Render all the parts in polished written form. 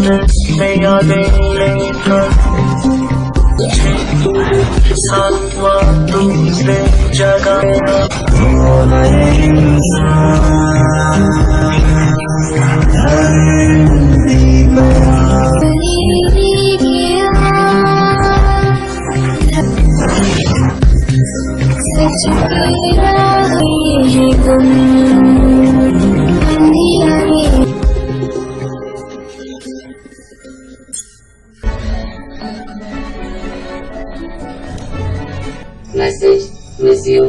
में यादें लेकर सातवां तुमसे जगाया मैसेज मिस यू।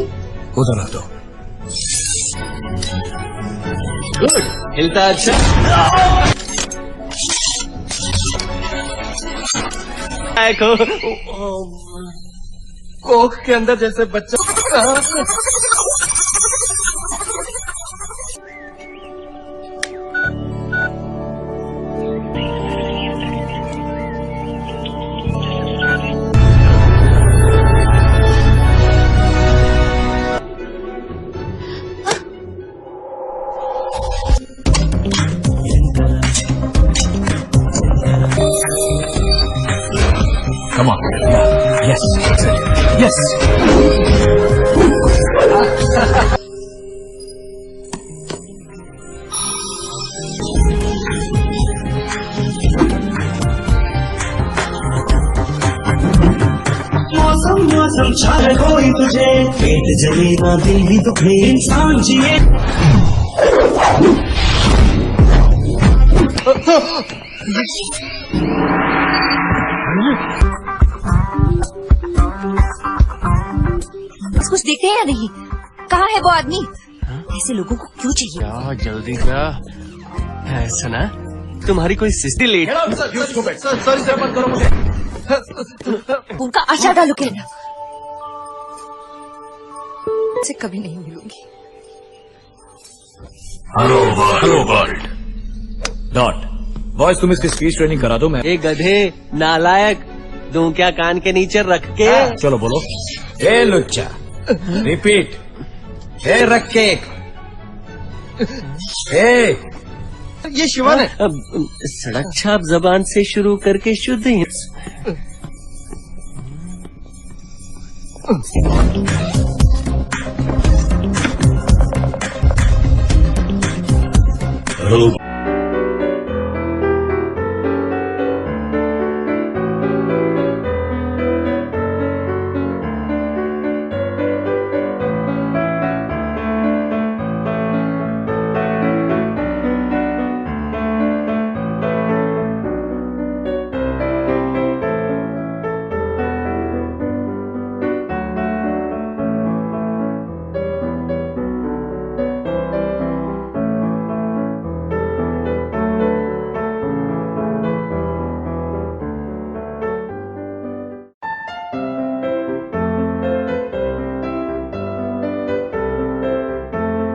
उधर आ दो। गुड, हिलता अच्छा। कोख के अंदर जैसे बच्चा। Come on. Yes. Yes. मौसम छाए कोई तुझे पेट जले ना दिल भी दुखे इंसान जिए। कुछ दिखते हैं या नहीं? कहाँ है वो आदमी? ऐसे लोगों को क्यों चाहिए? क्या जल्दी क्या है? सुना तुम्हारी कोई सिस्टर लेट। सॉरी सर, मत करो मुझे। उनका आशा डालो कहना से कभी नहीं मिलूंगी। Hello world. डॉट बॉयज, तुम इसकी स्पीच ट्रेनिंग करा दो। मैं एक गधे नालायक दूं क्या कान के नीचे रख के? चलो बोलो। ए लुच्चा, रिपीट। ए रख के। ए ये शिवन है। सड़क छाप जबान से शुरू करके शुद्ध ही।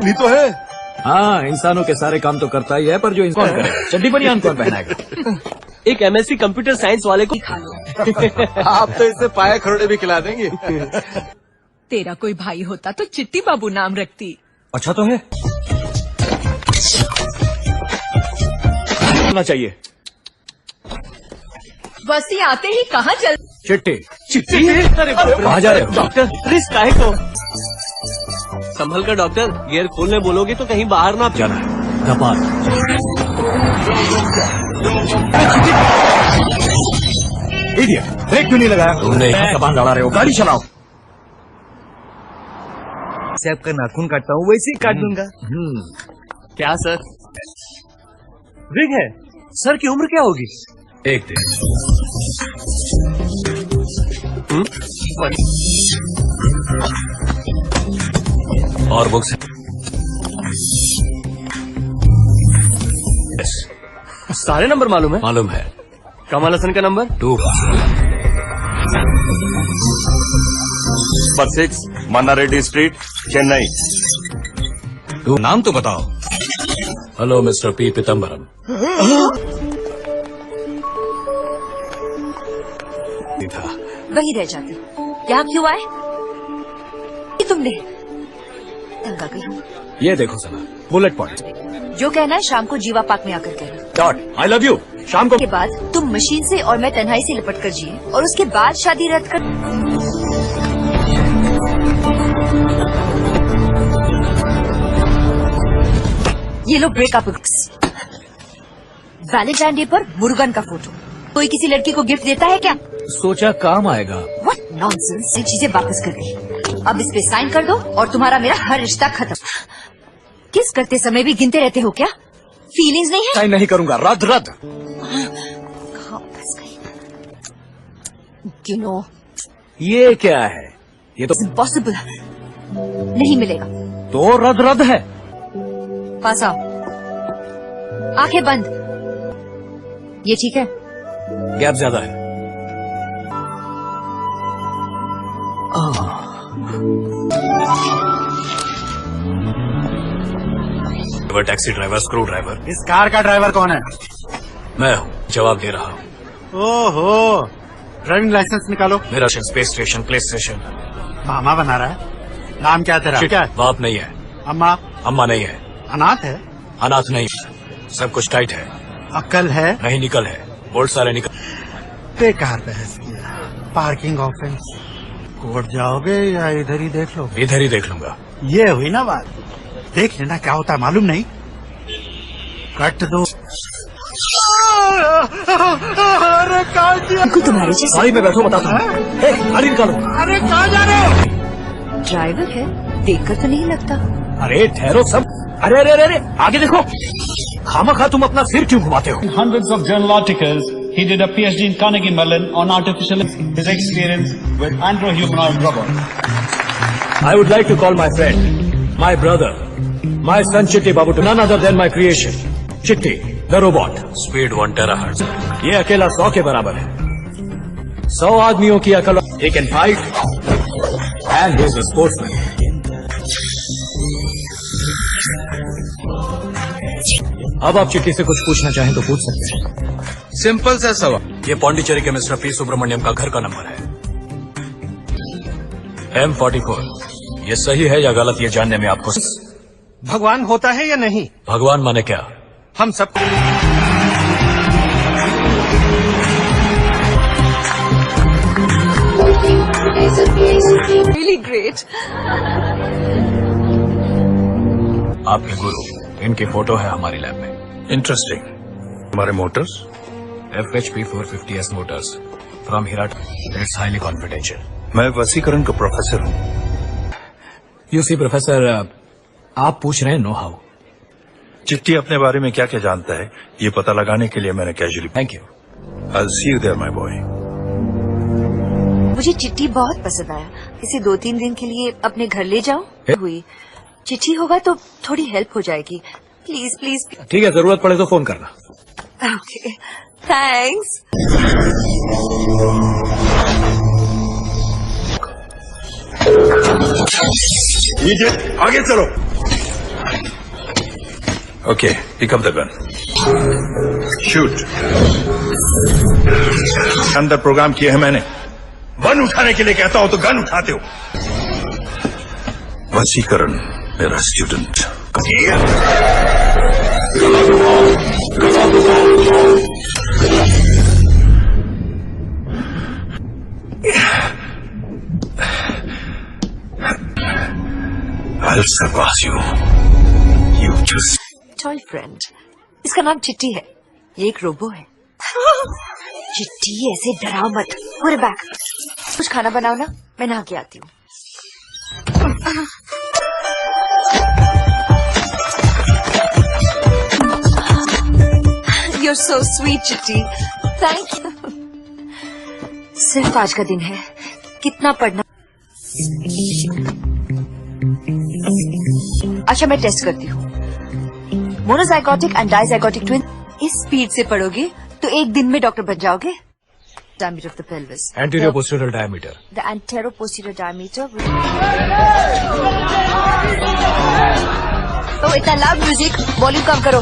नहीं तो है। हाँ, इंसानों के सारे काम तो करता ही है, पर जो इंसान करेगा चड्डी बनियान कौन पहनाएगा? एक MSc कंप्यूटर साइंस वाले को खा लो। आप तो इससे पाया खरोड़े भी खिला देंगे। तेरा कोई भाई होता तो चिट्टी बाबू नाम रखती। अच्छा तो है, होना चाहिए। बस ये आते ही कहाँ चल। चिट्टी चिट्ठी। अरे कहाँ जा रहे हो? डॉक्टर रिस्क काहे को? संभल कर डॉक्टर, गियर खोलने बोलोगे तो कहीं बाहर ना जाना है। धपाल। इडियट, ब्रेक क्यों नहीं लगाया? तुमने जबान लड़ा रहे हो, गाड़ी चलाओ। से आपका नाखून काटता हूँ वैसे ही काट दूंगा। क्या सर? विग है सर, की उम्र क्या होगी? एक दिन और बुक्स सारे नंबर मालूम है? मालूम है। कमल हसन का number 2 number 6 Manna Reddy street, Chennai. तू नाम तो बताओ। Hello mister P Pitambaram. था वही रह जाती। क्या क्यों आए तुमने? दंगा गई। ये देखो सना, बुलेट पॉइंट। जो कहना है शाम को जीवा पार्क में आकर कहना। Dot I love you. शाम को के बाद तुम मशीन से और मैं तन्हाई से लिपट कर जिए और उसके बाद शादी रद्द कर। ये लो ब्रेकअप वैलेंटाइन डे पर मुर्गन का फोटो। कोई किसी लड़की को गिफ्ट देता है क्या? सोचा काम आएगा। What nonsense. ये चीजें वापस कर दी। अब इस पे साइन कर दो और तुम्हारा मेरा हर रिश्ता खत्म। किस करते समय भी गिनते रहते हो क्या? फीलिंग्स नहीं है? साइन नहीं करूंगा। रद्द रद्द। यू नो ये क्या है? ये तो इम्पॉसिबल नहीं मिलेगा। तो रद्द रद्द है। पास आओ। आंखें बंद। ये ठीक है? गैप ज्यादा है। Taxi driver, screw driver. इस कार का ड्राइवर कौन है? मैं हूँ, जवाब दे रहा हूँ। ओहो, ड्राइविंग लाइसेंस निकालो। मेरा स्पेस स्टेशन, प्ले स्टेशन। मामा बना रहा है। नाम क्या तेरा? क्या है? बाप नहीं है। अम्मा? अम्मा नहीं है। अनाथ है? अनाथ नहीं है। सब कुछ टाइट है। अक्ल है? नहीं, निकल है। बोल्ट सारे निकल। बेकार बहस किया। Parking offence. कोर्ट जाओगे या इधर ही देख लो? इधर ही देख लूंगा। ये हुई ना बात। देख लेना क्या होता है, मालूम नहीं। कट दो। अरे कहाँ दिया? तुम्हारे जैसे गाड़ी में बैठो, बताता हूँ। गाड़ी निकालो। अरे कहाँ जा रहे हो? ड्राइवर है, देखकर तो नहीं लगता। अरे ठहरो सब। अरे अरे अरे अरे, आगे देखो। खामखा तुम अपना सिर क्यों घुमाते हो? Hundreds of journal articles. He did a PhD in Carnegie Mellon on artificial his experience with andro-humanoid robot. I would like to call my friend, my brother, my son Chitti Babu to none other than my creation, Chitti, the robot. Speed 1 terahertz. ये अकेला 100 के बराबर है। 100 आदमियों की अकल। He can fight and he is a sportsman. अब आप चिट्टी से कुछ पूछना चाहें तो पूछ सकते हैं। सिंपल सा सवाल। ये पौंडीचेरी के मिस्टर पी सुब्रमण्यम का घर का नंबर है। M44। ये सही है या गलत, ये जानने में आपको। भगवान होता है या नहीं? भगवान माने क्या? हम सब रियली ग्रेट। आपके गुरु, इनकी फोटो है हमारी लैब में। इंटरेस्टिंग। हमारे motors FHP 450S motors from हिराट। It's highly confidential. मैं वसीकरण का प्रोफेसर हूँ। यू सी प्रोफेसर, आप पूछ रहे हैं नो हाउ। चिट्टी अपने बारे में क्या क्या जानता है, ये पता लगाने के लिए मैंने casually. Thank you. I'll see you there, my boy. मुझे चिट्ठी बहुत पसंद आया। इसे 2-3 दिन के लिए अपने घर ले जाओ। हुई चिट्ठी होगा तो थोड़ी हेल्प हो जाएगी। Please please. ठीक है, जरूरत पड़े तो फोन करना। Okay, thanks. आगे चलो। Okay, pick up the gun. Shoot. अंदर प्रोग्राम किए हैं मैंने। गन उठाने के लिए कहता हो तो गन उठाते हो। वसीकरण मेरा student. I'll surpass you. You just. Toy friend. इसका नाम चिट्टी है। ये एक रोबो है। चिट्टी, ऐसे डराओ मत। पूरे बैक। कुछ खाना बनाओ ना, मैं नहा के आती हूँ। You're so sweet, चिट्टी। Thank you. सिर्फ आज का दिन है, कितना पढ़ना। अच्छा, मैं टेस्ट करती हूँ। Monozygotic and dizygotic twin. इस स्पीड से पढ़ोगे तो एक दिन में डॉक्टर बन जाओगे। Diameter of the pelvis. Anterior posterior diameter. The anteroposterior diameter. तो इतना लाउड म्यूजिक, वॉल्यूम कम करो।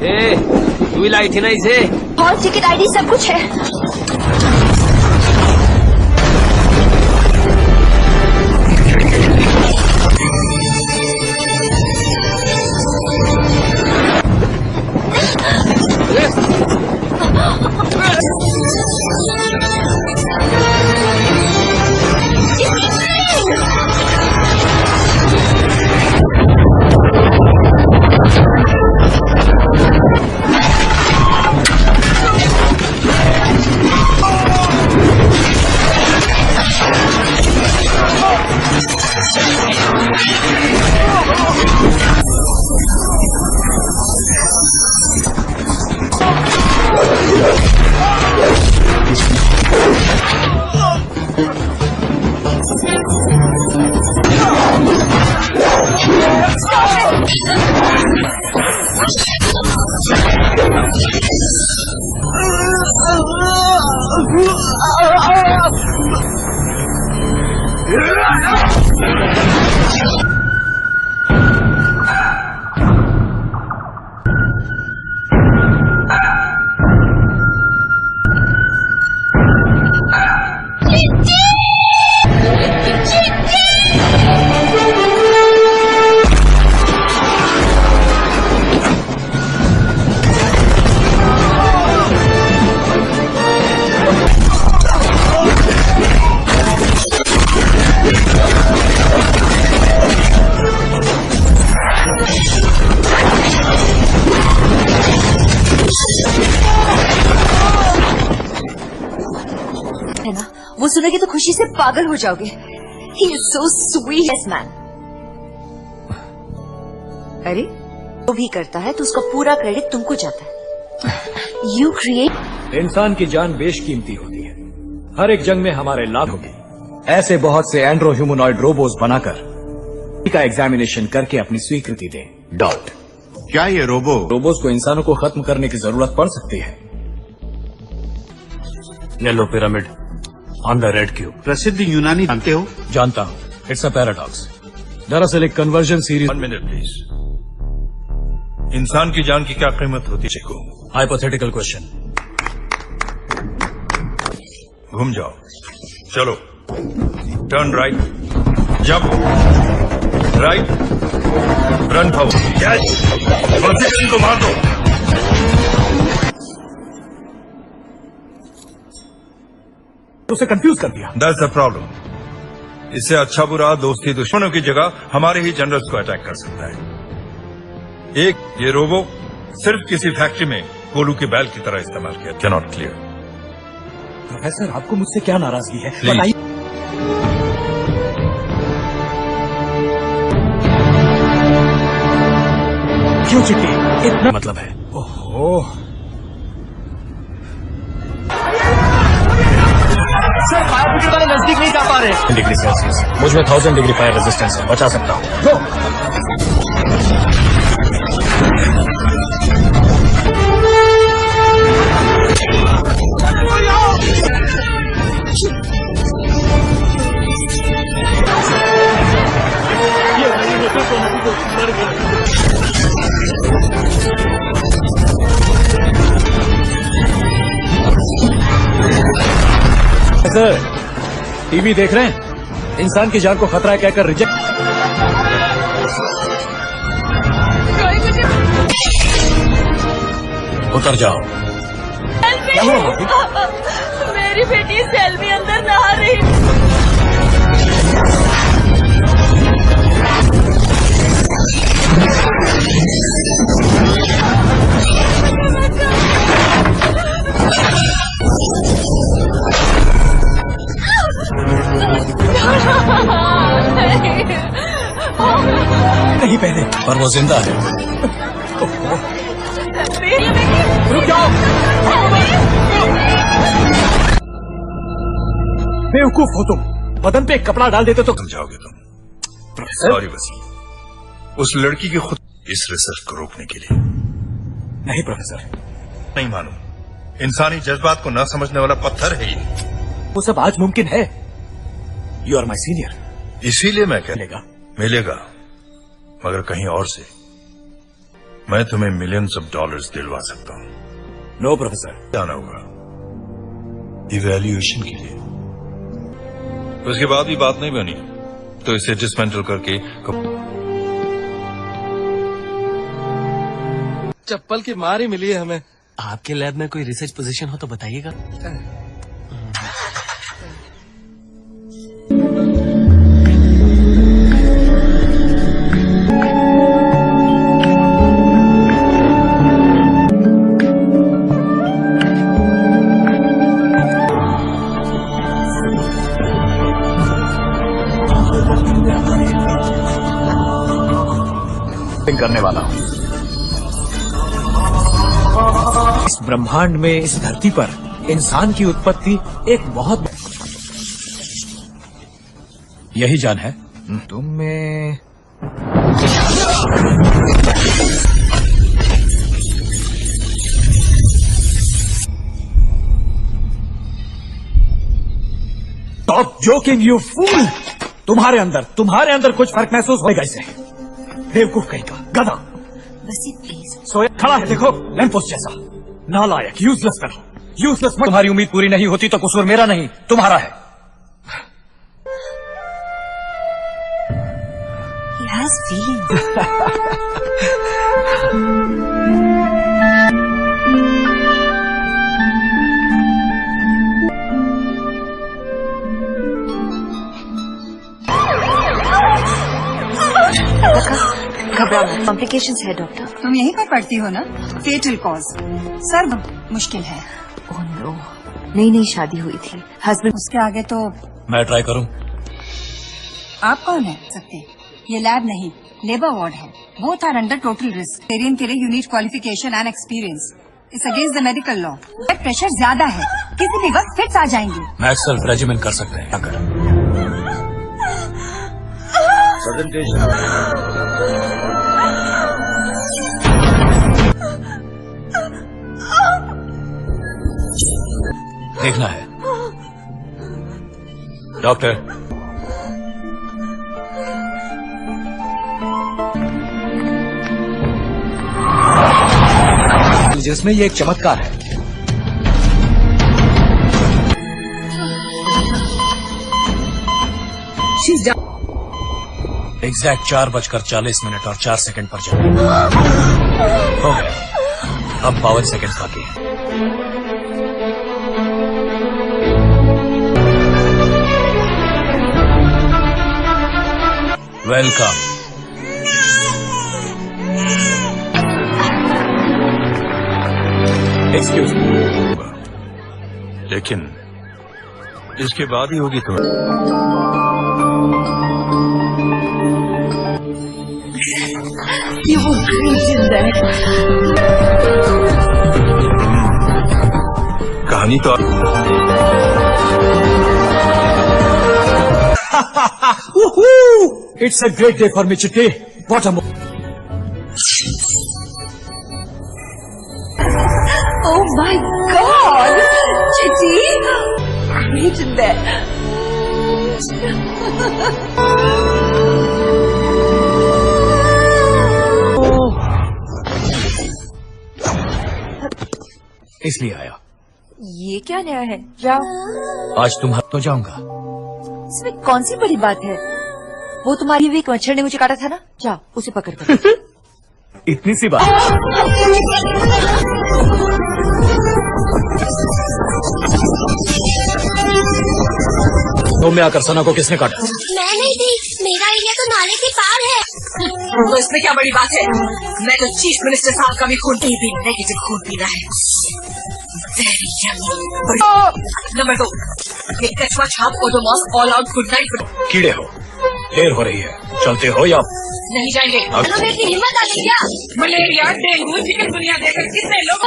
ए, तू ही लाई थी ना इसे? हॉल टिकट आईडी सब कुछ है। है ना, वो सुनेगी तो खुशी से पागल हो जाओगे। He is so sweet, yes man। अरे वो भी करता है तो उसका पूरा क्रेडिट तुमको जाता है। You create। इंसान की जान बेशकीमती होती है। हर एक जंग में हमारे लाभ होगी। ऐसे बहुत से एंड्रो ह्यूमनॉइड रोबोट्स बनाकर का एग्जामिनेशन करके अपनी स्वीकृति दें। डॉट। क्या ये रोबोट्स को इंसानों को खत्म करने की जरूरत पड़ सकती है। Yellow pyramid on the red cube. प्रसिद्ध यूनानी जानते हो? जानता हूँ, इट्स अ पैराडॉक्स। दरअसल एक कन्वर्जन सीरीज। 1 minute please. इंसान की जान की क्या कीमत होती है? को हाइपोथेटिकल क्वेश्चन। घूम जाओ, चलो, turn right, jump right, run forward, catch, इनको मार दो। उसे कंफ्यूज कर दिया। That's the problem. इससे अच्छा बुरा दोस्ती दुश्मनों की जगह हमारे ही जनरल्स को अटैक कर सकता है। एक ये रोबो सिर्फ किसी फैक्ट्री में कोलू के बैल की तरह इस्तेमाल किया। Can not clear. प्रोफेसर, आपको मुझसे क्या नाराजगी है? Please. बताइए। क्यों चिट्टी? इतना मतलब है। ओहो, नजदीक नहीं जा पा रहे। डिग्री सेल्सियस, मुझ में 1000 डिग्री फायर रेजिस्टेंस है, बचा सकता हूँ। सर, टीवी देख रहे हैं? इंसान की जान को खतरा है कहकर रिजेक्ट। उतर जाओ। मेरी बेटी सेल्वी अंदर नहा रही। नहीं पहले, पर वो जिंदा है। रुक जाओ। बेवकूफ हो तुम। बदन पे एक कपड़ा डाल देते तो समझाओगे तुम। सॉरी वसीम, उस लड़की की खुद इस रिसर्च को रोकने के लिए। नहीं प्रोफेसर, नहीं मानू। इंसानी जज्बात को न समझने वाला पत्थर है ये। वो सब आज मुमकिन है। You are my senior. इसीलिए मैं कह मिलेगा। मिलेगा, मगर कहीं और से। मैं तुम्हें मिलियंस ऑफ डॉलर्स दिलवा सकता हूँ। No professor. जाना होगा इवैल्यूएशन के लिए। उसके बाद भी बात नहीं बनी तो इसे डिसमेंटल करके चप्पल की मार ही मिली है हमें। आपके लैब में कोई रिसर्च पोजीशन हो तो बताइएगा। करने वाला हूं। इस ब्रह्मांड में, इस धरती पर इंसान की उत्पत्ति एक बहुत यही जान है। तुम में स्टॉप जोकिंग यू फूल। तुम्हारे अंदर कुछ फर्क महसूस होगा इसे। बेवकूफ कहीं का गधा। बस ये प्लीज। सोया खड़ा है, देखो लैंपपोस्ट जैसा। नालायक, यूजलेस करो, यूजलेस। तुम्हारी उम्मीद पूरी नहीं होती तो कसूर मेरा नहीं तुम्हारा है। He has feelings. घबराओ, कॉम्प्लिकेशंस है डॉक्टर। तुम यहीं पर पढ़ती हो ना? फेटल कॉज, सर्व मुश्किल है। ओह नो, नई शादी हुई थी, हस्बैंड। उसके आगे तो मैं ट्राई करूं? आप कौन है सकते? ये लैब नहीं, लेबर वार्ड है। Both are under total risk. Variant के लिए you need qualification and experience. It's against the medical law. Blood pressure ज्यादा है, किसी भी वक्त फिट्स आ जाएंगे। मैं सेल्फ रेजिमेंट कर सकते हैं अगर देखना है डॉक्टर। जिसमें ये एक चमत्कार है। एग्जैक्ट 4:40 और 4 सेकंड पर जाए। हो गया, अब 52 सेकंड बाकी है। वेलकम। Excuse me. लेकिन इसके बाद ही होगी तुम्हें। You were great in that. कहानी तो It's a great day for me, Chitti. What a Oh my God, Chitti, great in that. इसलिए आया। ये क्या नया है? जाओ। आज तुम तो जाऊंगा। इसमें कौन सी बड़ी बात है? वो तुम्हारी भी एक मच्छर ने मुझे काटा था ना, जाओ उसे पकड़ कर। इतनी सी बात। तो में आकर सना को किसने काटा? मैं नहीं थी, मेरा एरिया तो नाले के पार है। तो इसमें क्या बड़ी बात है? मैं तो चीफ मिनिस्टर साहब का भी खून पी, भी नेगेटिव खून पीना है। Very yummy. नंबर 2, ये कछुआ छाप Odomos all out good night. कीड़े हो, देर हो रही है, चलते हो या नहीं जाएंगे। तुम्हें इतनी हिम्मत आ गई क्या? मलेरिया, डेंगू, चिकनगुनिया देखकर कितने लोग।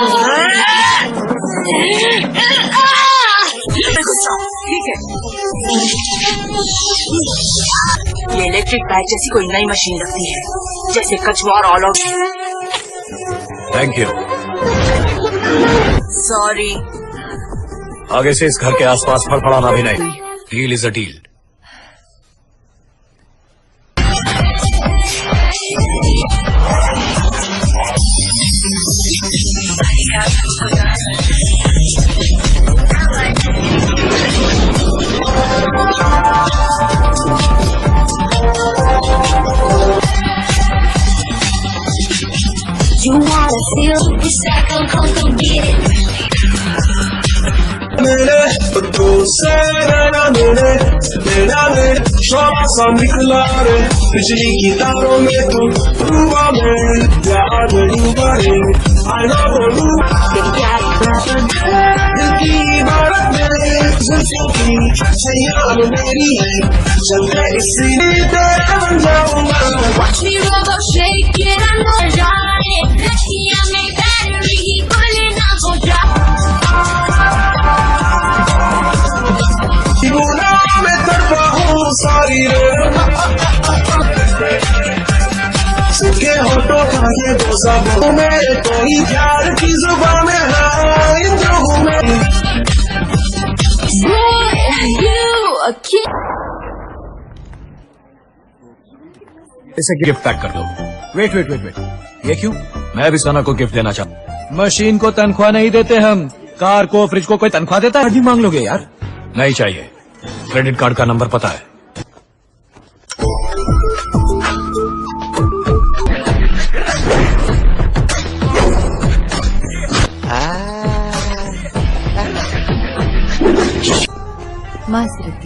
ठीक है, ये इलेक्ट्रिक बैट जैसी कोई नई मशीन लगती है, जैसे कछुआ और all out. Thank you. Sorry. आगे से इस घर के आसपास फड़फड़ाना भी नहीं। Deal is a deal. मेरे तो से रहना मेरे शोला सा निकला रे बिजली की तारों में तो डूबा मैं याद डूबा रे आना बोलूं दिल की इबारत मेरे जुल्फों की सयार मेरी है चल मैं इसीलिए तेरा बन जाऊंगा Watch me roll up, shake it, I'm gonna die. Lachkiya mein battery hi khule na ho jaye. गुनाह में तड़पा हूँ सारी रे सूखे होठों का ये बोसा वो मेरे कोई प्यार की जुबान में है इन लोगों में Boy, you a kid. इसे गिफ्ट पैक कर दो। वेट वेट वेट वेट, ये क्यों? मैं भी सना को गिफ्ट देना चाहता हूँ। मशीन को तनख्वाह नहीं देते हम, कार को फ्रिज को कोई तनख्वाह देता है? अभी मांग लोगे यार? नहीं चाहिए, क्रेडिट कार्ड का नंबर पता है।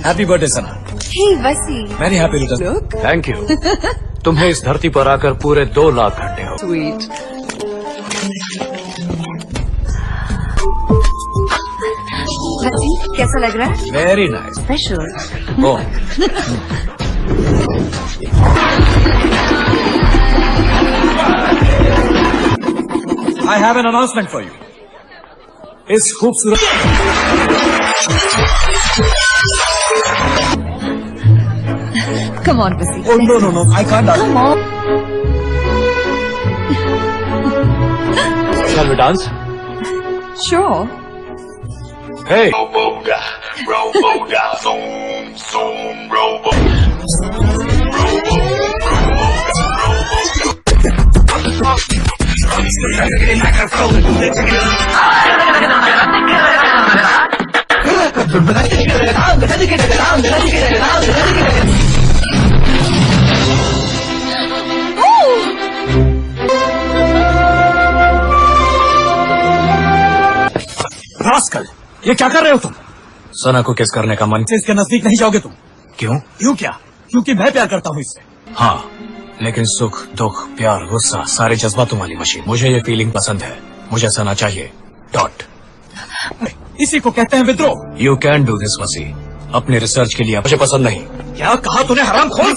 Happy birthday Sana. Hey, Vasi. Many happy return. Look. Thank you. तुम्हें इस धरती पर आकर पूरे 2 लाख घंटे हो। Sweet. Vasi, कैसा लग रहा है? Very nice. Special. Oh I have an announcement for you. इस खूबसूरत Come on, Vasi. Oh, no, I can't. Come on. Shall we dance? Sure. Hey. Rascal, ये क्या कर रहे हो तुम? सना को किस करने का मन से इसके नजदीक नहीं जाओगे तुम? क्यों? क्यों क्या? क्योंकि मैं प्यार करता हूँ इससे। हाँ, लेकिन सुख, दुख, प्यार, गुस्सा, सारे जज्बातों वाली मशीन। मुझे ये फीलिंग पसंद है। मुझे सना चाहिए। डॉट। इसी को कहते हैं विद्रोह। यू कैन डू दिस वसी। अपने रिसर्च के लिए मुझे पसंद नहीं। क्या कहा तूने हराम खोर?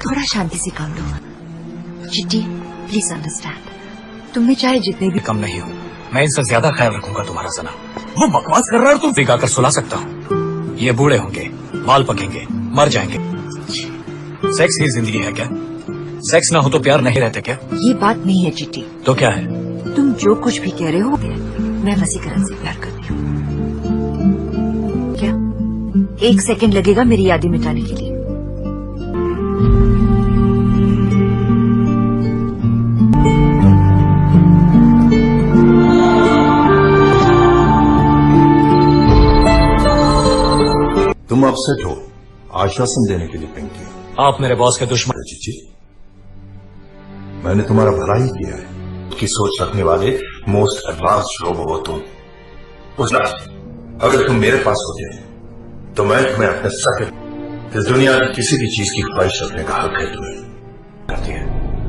थोड़ा शांति से काम लो। चिट्टी, प्लीज अंडरस्टैंड। तुम में चाहे जितने भी कम नहीं हूँ। मैं इनसे ज्यादा ख्याल रखूंगा तुम्हारा सना। वो बकवास कर रहा है, तुम दिखाकर सुला सकता हूँ। ये बूढ़े होंगे, बाल पकेंगे, मर जाएंगे। सेक्स ही जिंदगी है क्या? सेक्स ना हो तो प्यार नहीं रहते क्या? ये बात नहीं है चिट्टी। तो क्या है? तुम जो कुछ भी कह रहे हो, मैं वसीकरण से प्यार करती हूँ। क्या 1 सेकंड लगेगा मेरी यादें मिटाने के लिए? तुम अपसेट हो, आश्वासन देने के लिए पिंग किया। आप मेरे बॉस के दुश्मन। चिची, मैंने तुम्हारा भला ही किया है। की सोच रखने वाले मोस्ट एडवांस लोग हो तुम। पूछना, अगर तुम मेरे पास होते तो मैं तुम्हें अपने सके इस दुनिया की किसी भी चीज की ख्वाहिश रखने का हक है तुम्हें। करती है,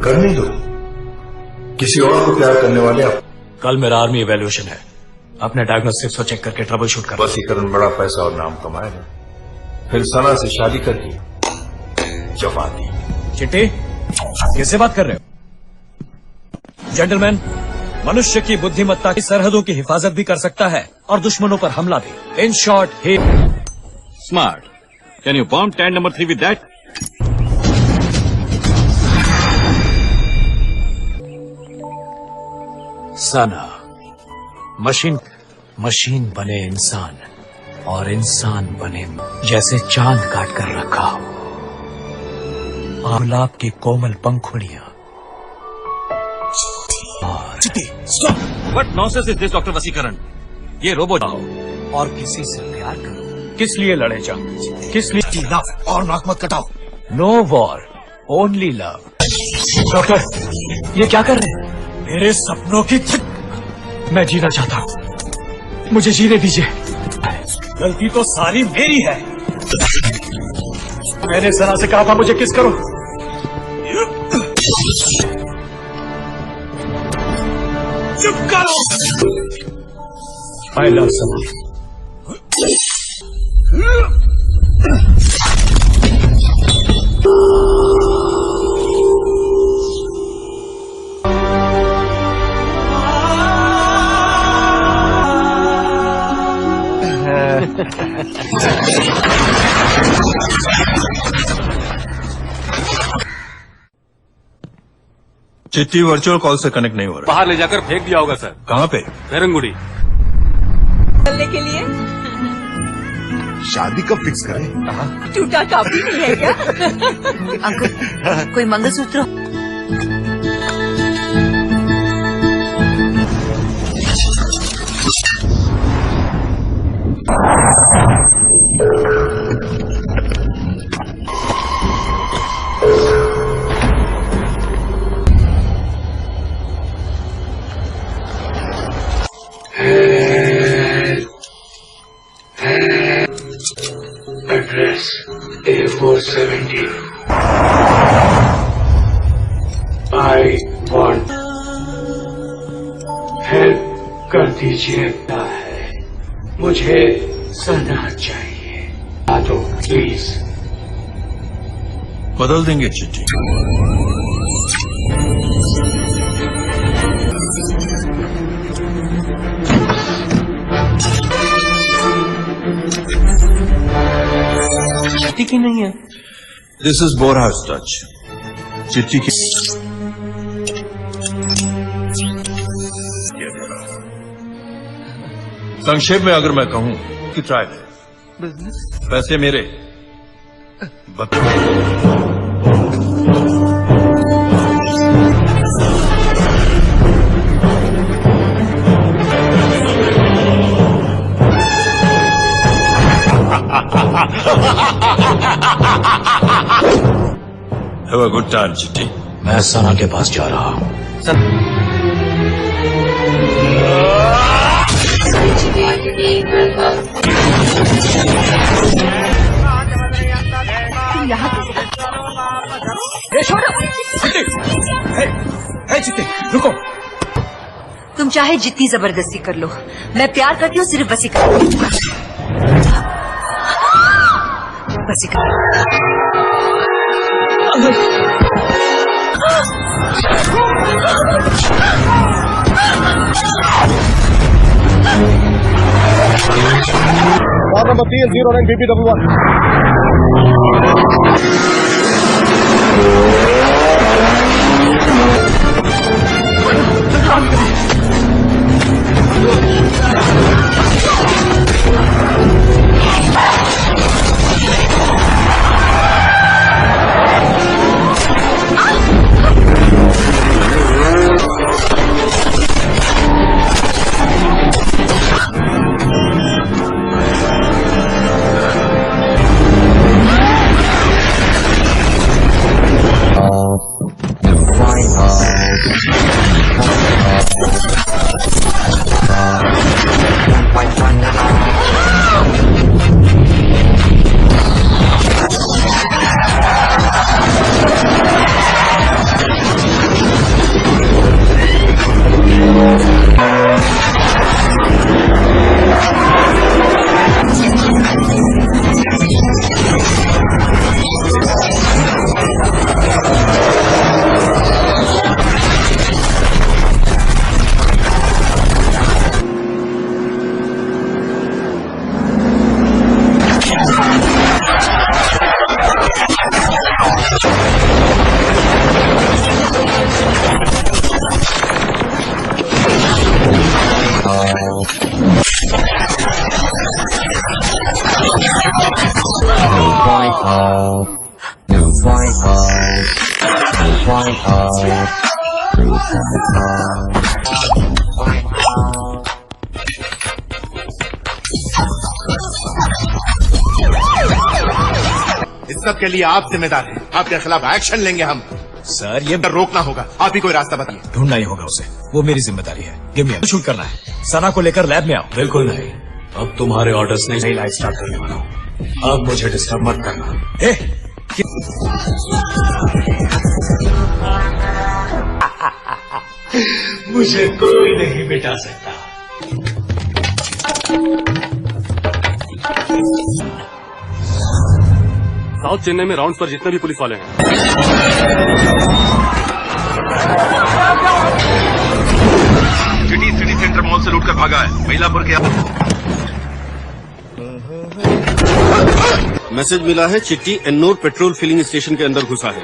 करने दो। किसी और को प्यार करने वाले आप। कल मेरा आर्मी इवैल्यूएशन है। अपने डायग्नोस्टिक्स को चेक करके ट्रबल शूट कर। वसीकरण बड़ा पैसा और नाम कमाएगा, फिर सना से शादी करके जमा दी। चिट्टी, किससे बात कर रहे हो? जेंटलमैन, मनुष्य की बुद्धिमत्ता की सरहदों की हिफाजत भी कर सकता है और दुश्मनों पर हमला भी। In short, he Smart. Can you bomb tank number 3 with that? Sana, machine बने इंसान और इंसान बने जैसे चांद काट कर रखा हो। गुलाब की कोमल पंखुड़ियां। Stop! What nonsense is this, Dr. वसीकरण? ये रोबोट आओ और किसी से प्यार करो। किस लिए लड़े जा? किस लिए? लव और नाक मत कटाओ। No war, only love. Doctor, ये क्या कर रहे हैं? मेरे सपनों की मैं जीना चाहता हूँ, मुझे जीने दीजिए। गलती तो सारी मेरी है। मैंने सना से कहा था मुझे किस करो। चुप करो। आई लव सना। चिट्ठी वर्चुअल कॉल से कनेक्ट नहीं हो रहा। बाहर ले जाकर फेंक दिया होगा सर। कहाँ पे? फेरंगुड़ी। चलने के लिए शादी कब फिक्स करें? टूटा काफी नहीं है क्या? अंकल कोई mangalsutra? Address A470. I want help कर दीजिए। मुझे सना चाहिए। तो प्लीज बदल देंगे चिट्ठी। चिट्ठी की नहीं है। This is बोरहाउस touch. चिट्ठी की संक्षेप में अगर मैं कहूं कि ट्राई पैसे मेरे Have a good time, चिट्ठी। मैं सना के पास जा रहा हूँ। तुम यहाँ चिट्ठी रुको। तुम चाहे जितनी जबरदस्ती कर लो, मैं प्यार करती हूँ सिर्फ बसी कर। बसी कर। Car number 309 BB11. इस सब के लिए आप जिम्मेदार हैं। आपके खिलाफ एक्शन लेंगे हम। सर ये रोकना होगा। आप ही कोई रास्ता बताइए। ढूंढना ही होगा उसे। वो मेरी जिम्मेदारी है। गिव मी शूट करना है। सना को लेकर लैब में आओ। बिल्कुल नहीं। अब तुम्हारे ऑर्डर्स नहीं, नई लाइफ स्टार्ट करने वाला हूँ। अब मुझे डिस्टर्ब मत करना। मुझे कोई नहीं मिटा सकता। साउथ चेन्नई में राउंड्स पर जितने भी पुलिस वाले हैं, सिटी सेंटर मॉल से लूटकर भागा है। महिलापुर के मैसेज मिला है चिट्टी एन्नूर पेट्रोल फिलिंग स्टेशन के अंदर घुसा है।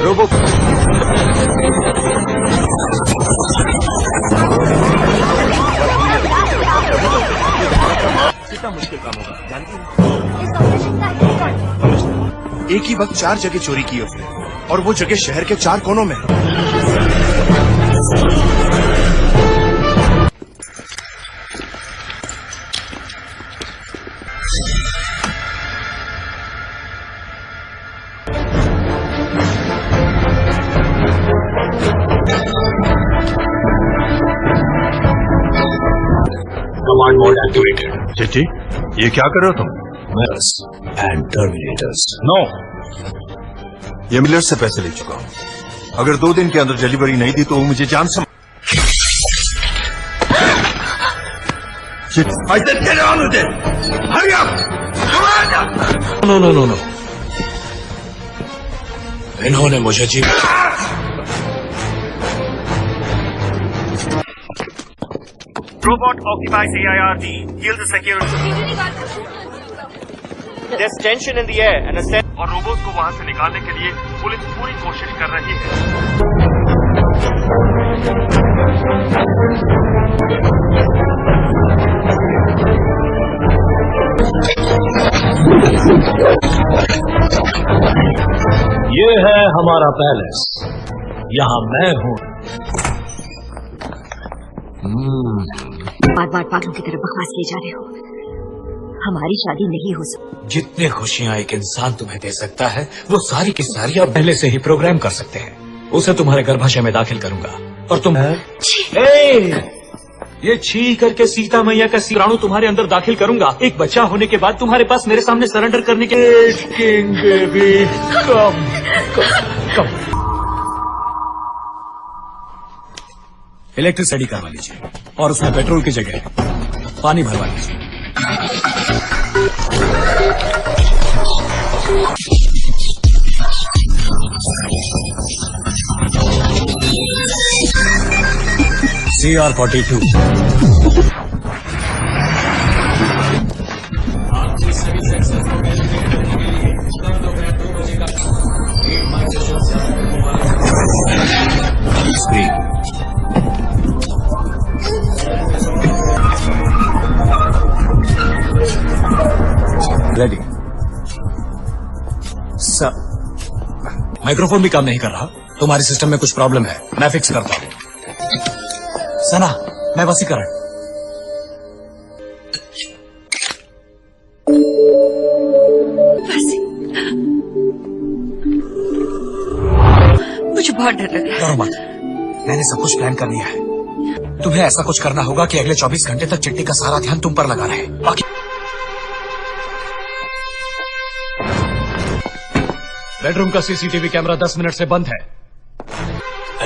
रोबो कितना मुश्किल काम होगा जानती हो? एक ही वक्त 4 जगह चोरी की उसने, और वो जगह शहर के 4 कोनों में। Command mode activated. चिट्टी, ये क्या कर रहे हो तुम? Millers and terminators. नो, ये मिलर्स से पैसे ले चुका हूँ। अगर 2 दिन के अंदर डिलीवरी नहीं दी तो वो मुझे जान समझ। नो नो नो नो, इन्होंने मुझे जी Robot occupies CIRD. Kill the security. There's tension in the air and a sense. और रोबोट को वहां से निकालने के लिए पुलिस पूरी कोशिश कर रही है। ये है हमारा पैलेस, यहाँ मैं हूँ। बार बार पागलों की तरह बकवास किए जा रहे हो। हमारी शादी नहीं हो सकती। जितने खुशियाँ एक इंसान तुम्हें दे सकता है वो सारी की सारी आप पहले से ही प्रोग्राम कर सकते हैं। उसे तुम्हारे गर्भाशय में दाखिल करूंगा और तुम ये छी करके सीता मैया का प्राणु तुम्हारे अंदर दाखिल करूंगा। एक बच्चा होने के बाद तुम्हारे पास मेरे सामने सरेंडर करने के किंग बेबी कम कम कम। इलेक्ट्रिसिटी करवा लीजिए और उसमें पेट्रोल की जगह पानी भरवा लीजिए। CR-42 ready sir. माइक्रोफोन भी काम नहीं कर रहा। तुम्हारे सिस्टम में कुछ प्रॉब्लम है, मैं फिक्स करता हूँ। सना, मैं वसीकरण। मुझे बहुत डर लग रहा है। डरो मत, मैंने सब कुछ प्लान कर लिया है। तुम्हें ऐसा कुछ करना होगा कि अगले 24 घंटे तक चिट्टी का सारा ध्यान तुम पर लगा रहे। बाकी बेडरूम का सीसीटीवी कैमरा 10 मिनट से बंद है।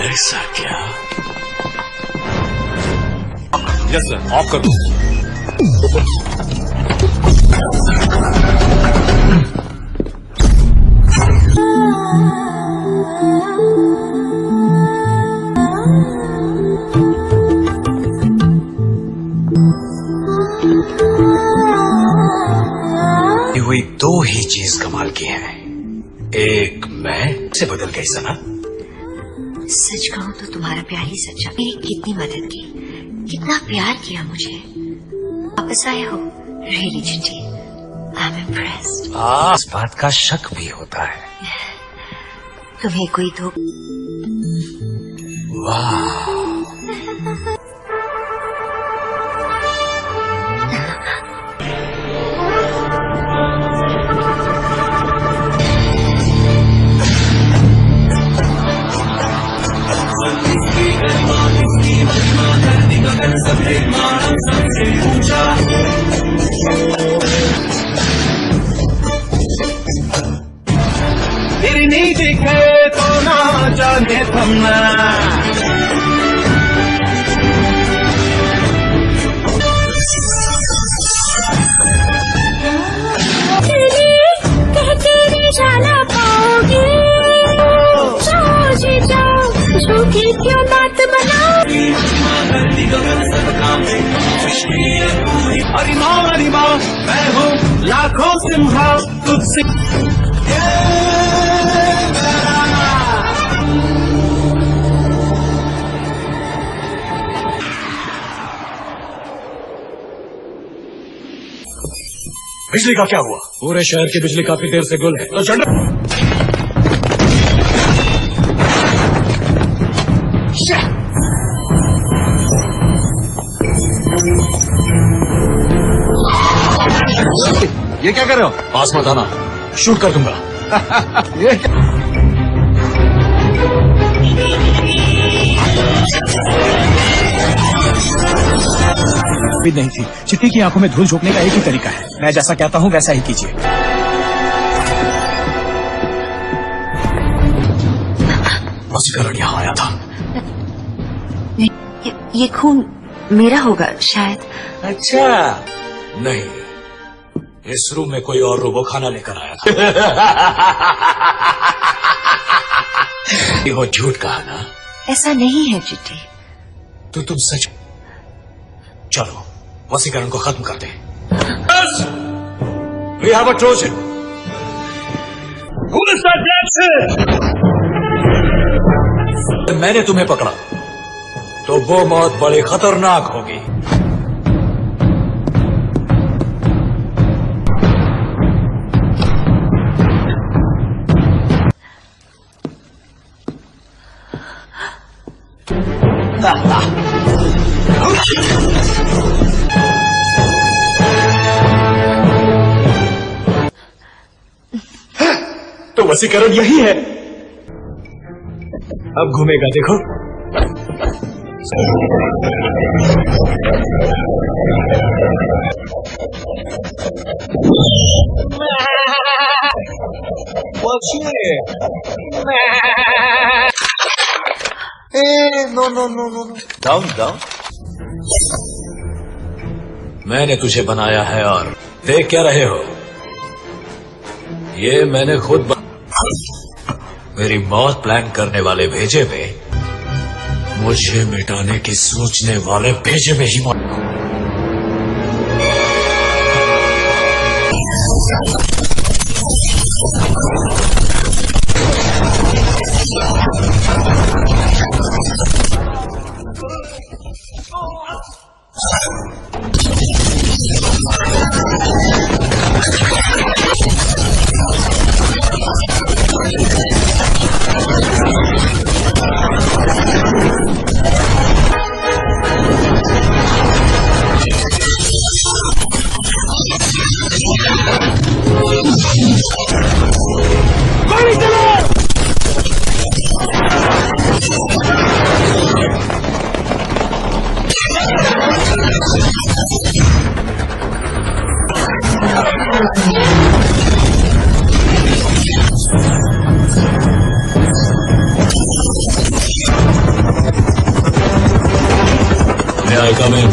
ऐसा क्या? यस सर, ऑफ कर दो। हुई 2 ही चीज कमाल की है। एक मैं से बदल गई सना। सच कहूं तो तुम्हारा प्यार ही सच्चा। मेरी कितनी मदद की, कितना प्यार किया मुझे। वापस आए हो रियली चिट्टी, आई एम इम्प्रेस्ड। इस बात का शक भी होता है। तुम्हें कोई तो वाह, सबसे महान सबसे ऊंचा तेरी नहीं दिखे तो ना जाने थमना जाना पाओगे झूठी क्यों बात बनाओ अरिमा मैं हूँ लाखों सिम्हा तुझसे बिजली का क्या हुआ? पूरे शहर की बिजली काफी देर से गुल है तो ये क्या कर रहे हो? पास मत आना, शूट कर दूंगा। ये भी नहीं थी। चिट्टी की आंखों में धूल झोंकने का एक ही तरीका है, मैं जैसा कहता हूँ वैसा ही कीजिए। वसीकरण यहाँ आया था। ये खून मेरा होगा शायद। अच्छा नहीं, इस रूम में कोई और रोबो खाना लेकर आया था। ये वो झूठ कहा ना? ऐसा नहीं है चिट्टी। तो तुम सच। चलो वसीकरण को खत्म कर दे। We have a Trojan. Who is that dancer? मैंने तुम्हें पकड़ा तो वो मौत बड़ी खतरनाक होगी। तो वसीकरण यही है। अब घूमेगा देखो। No down down. मैंने तुझे बनाया है और देख क्या रहे हो? ये मैंने खुद मेरी मौत प्लान करने वाले भेजे में, मुझे मिटाने की सोचने वाले भेजे में ही मौत। May I come in?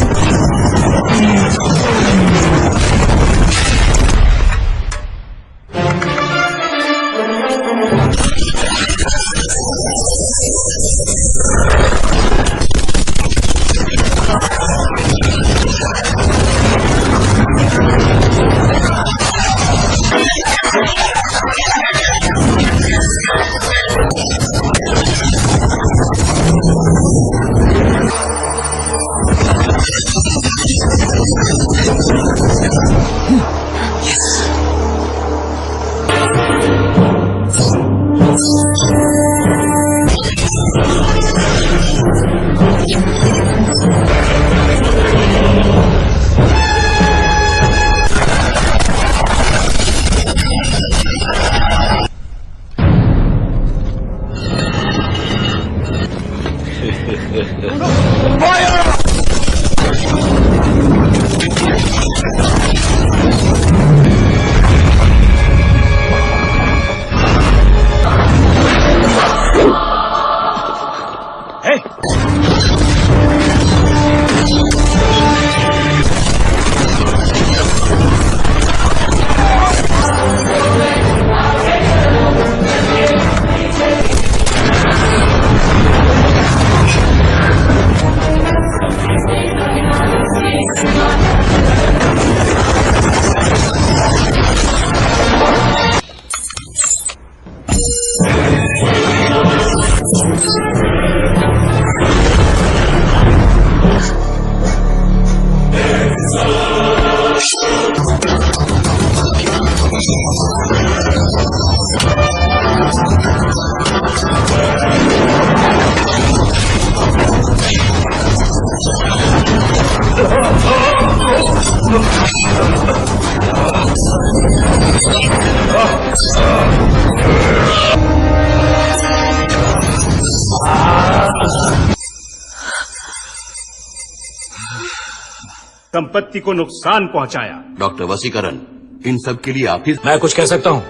संपत्ति को नुकसान पहुंचाया। डॉक्टर वसीकरण, इन सब के लिए आप ही। मैं कुछ कह सकता हूँ?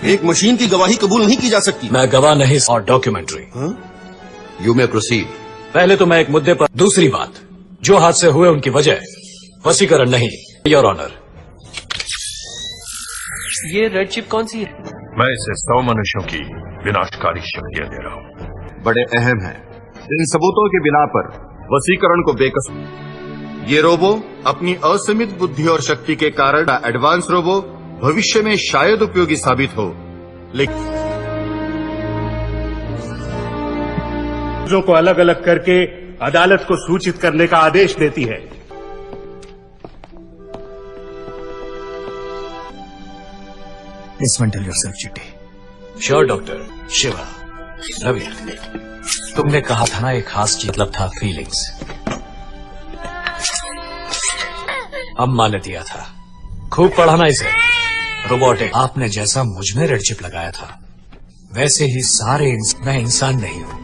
एक मशीन की गवाही कबूल नहीं की जा सकती। मैं गवाह नहीं और डॉक्यूमेंट्री। You may proceed. पहले तो मैं एक मुद्दे पर, दूसरी बात, जो हादसे हुए उनकी वजह वसीकरण नहीं, योर ऑनर। ये रेड चिप कौन सी है? मैं इसे 100 मनुष्यों की विनाशकारी शक्तियां दे रहा हूँ। बड़े अहम हैं। इन सबूतों के बिना पर वसीकरण को बेकस। ये रोबो अपनी असीमित बुद्धि और शक्ति के कारण एडवांस रोबो भविष्य में शायद उपयोगी साबित हो, लेकिन को अलग अलग करके अदालत को सूचित करने का आदेश देती है। Please mental yourself, Chitti. Sure doctor. Shiva, Ravi, तुमने कहा था ना एक खास चीज, मतलब था फीलिंग्स। अम्मा ने दिया था, खूब पढ़ा ना इसे। रोबोटिक, आपने जैसा मुझ में रेड चिप लगाया था वैसे ही सारे मैं इंसान नहीं हूं,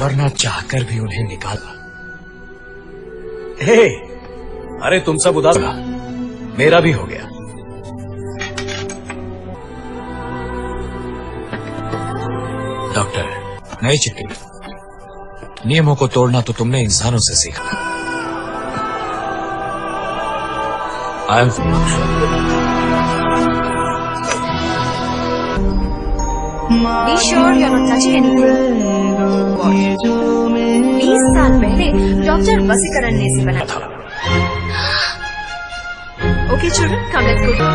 वरना चाहकर भी उन्हें निकाला। हे, अरे तुम सब उदास ना, मेरा भी हो गया। डॉक्टर, नहीं चिट्टी, नियमों को तोड़ना तो तुमने इंसानों से सीखा। I am Be sure you're not touching anything. 20 साल पहले डॉक्टर वसीकरण ने इसे बनाया था। Okay, children, come let's go.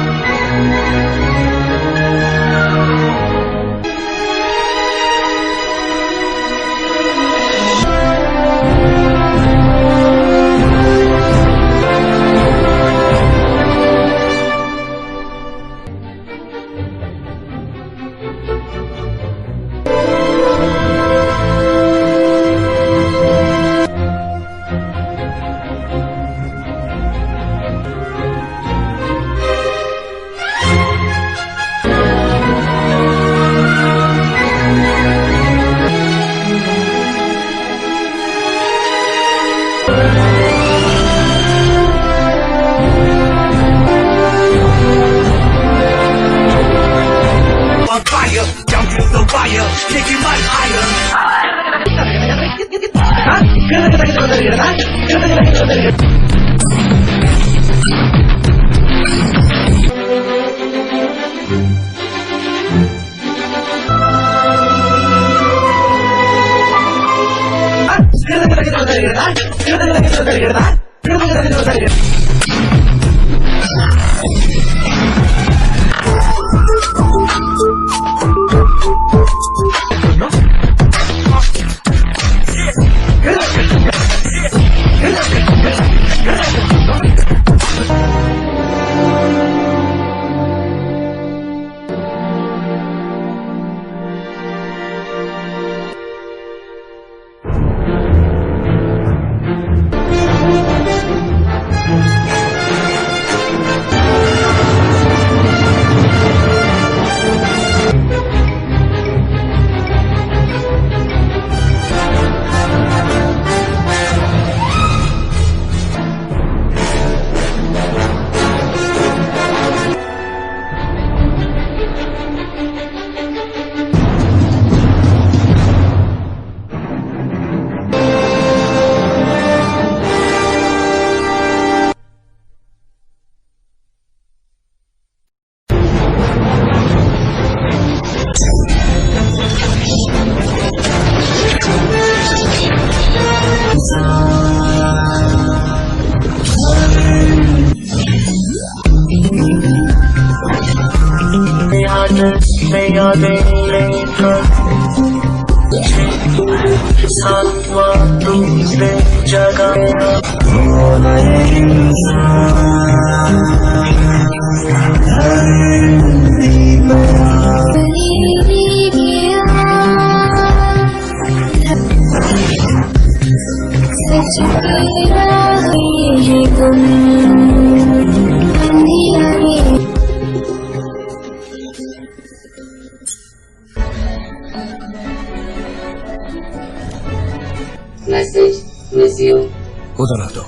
उधर आ दो।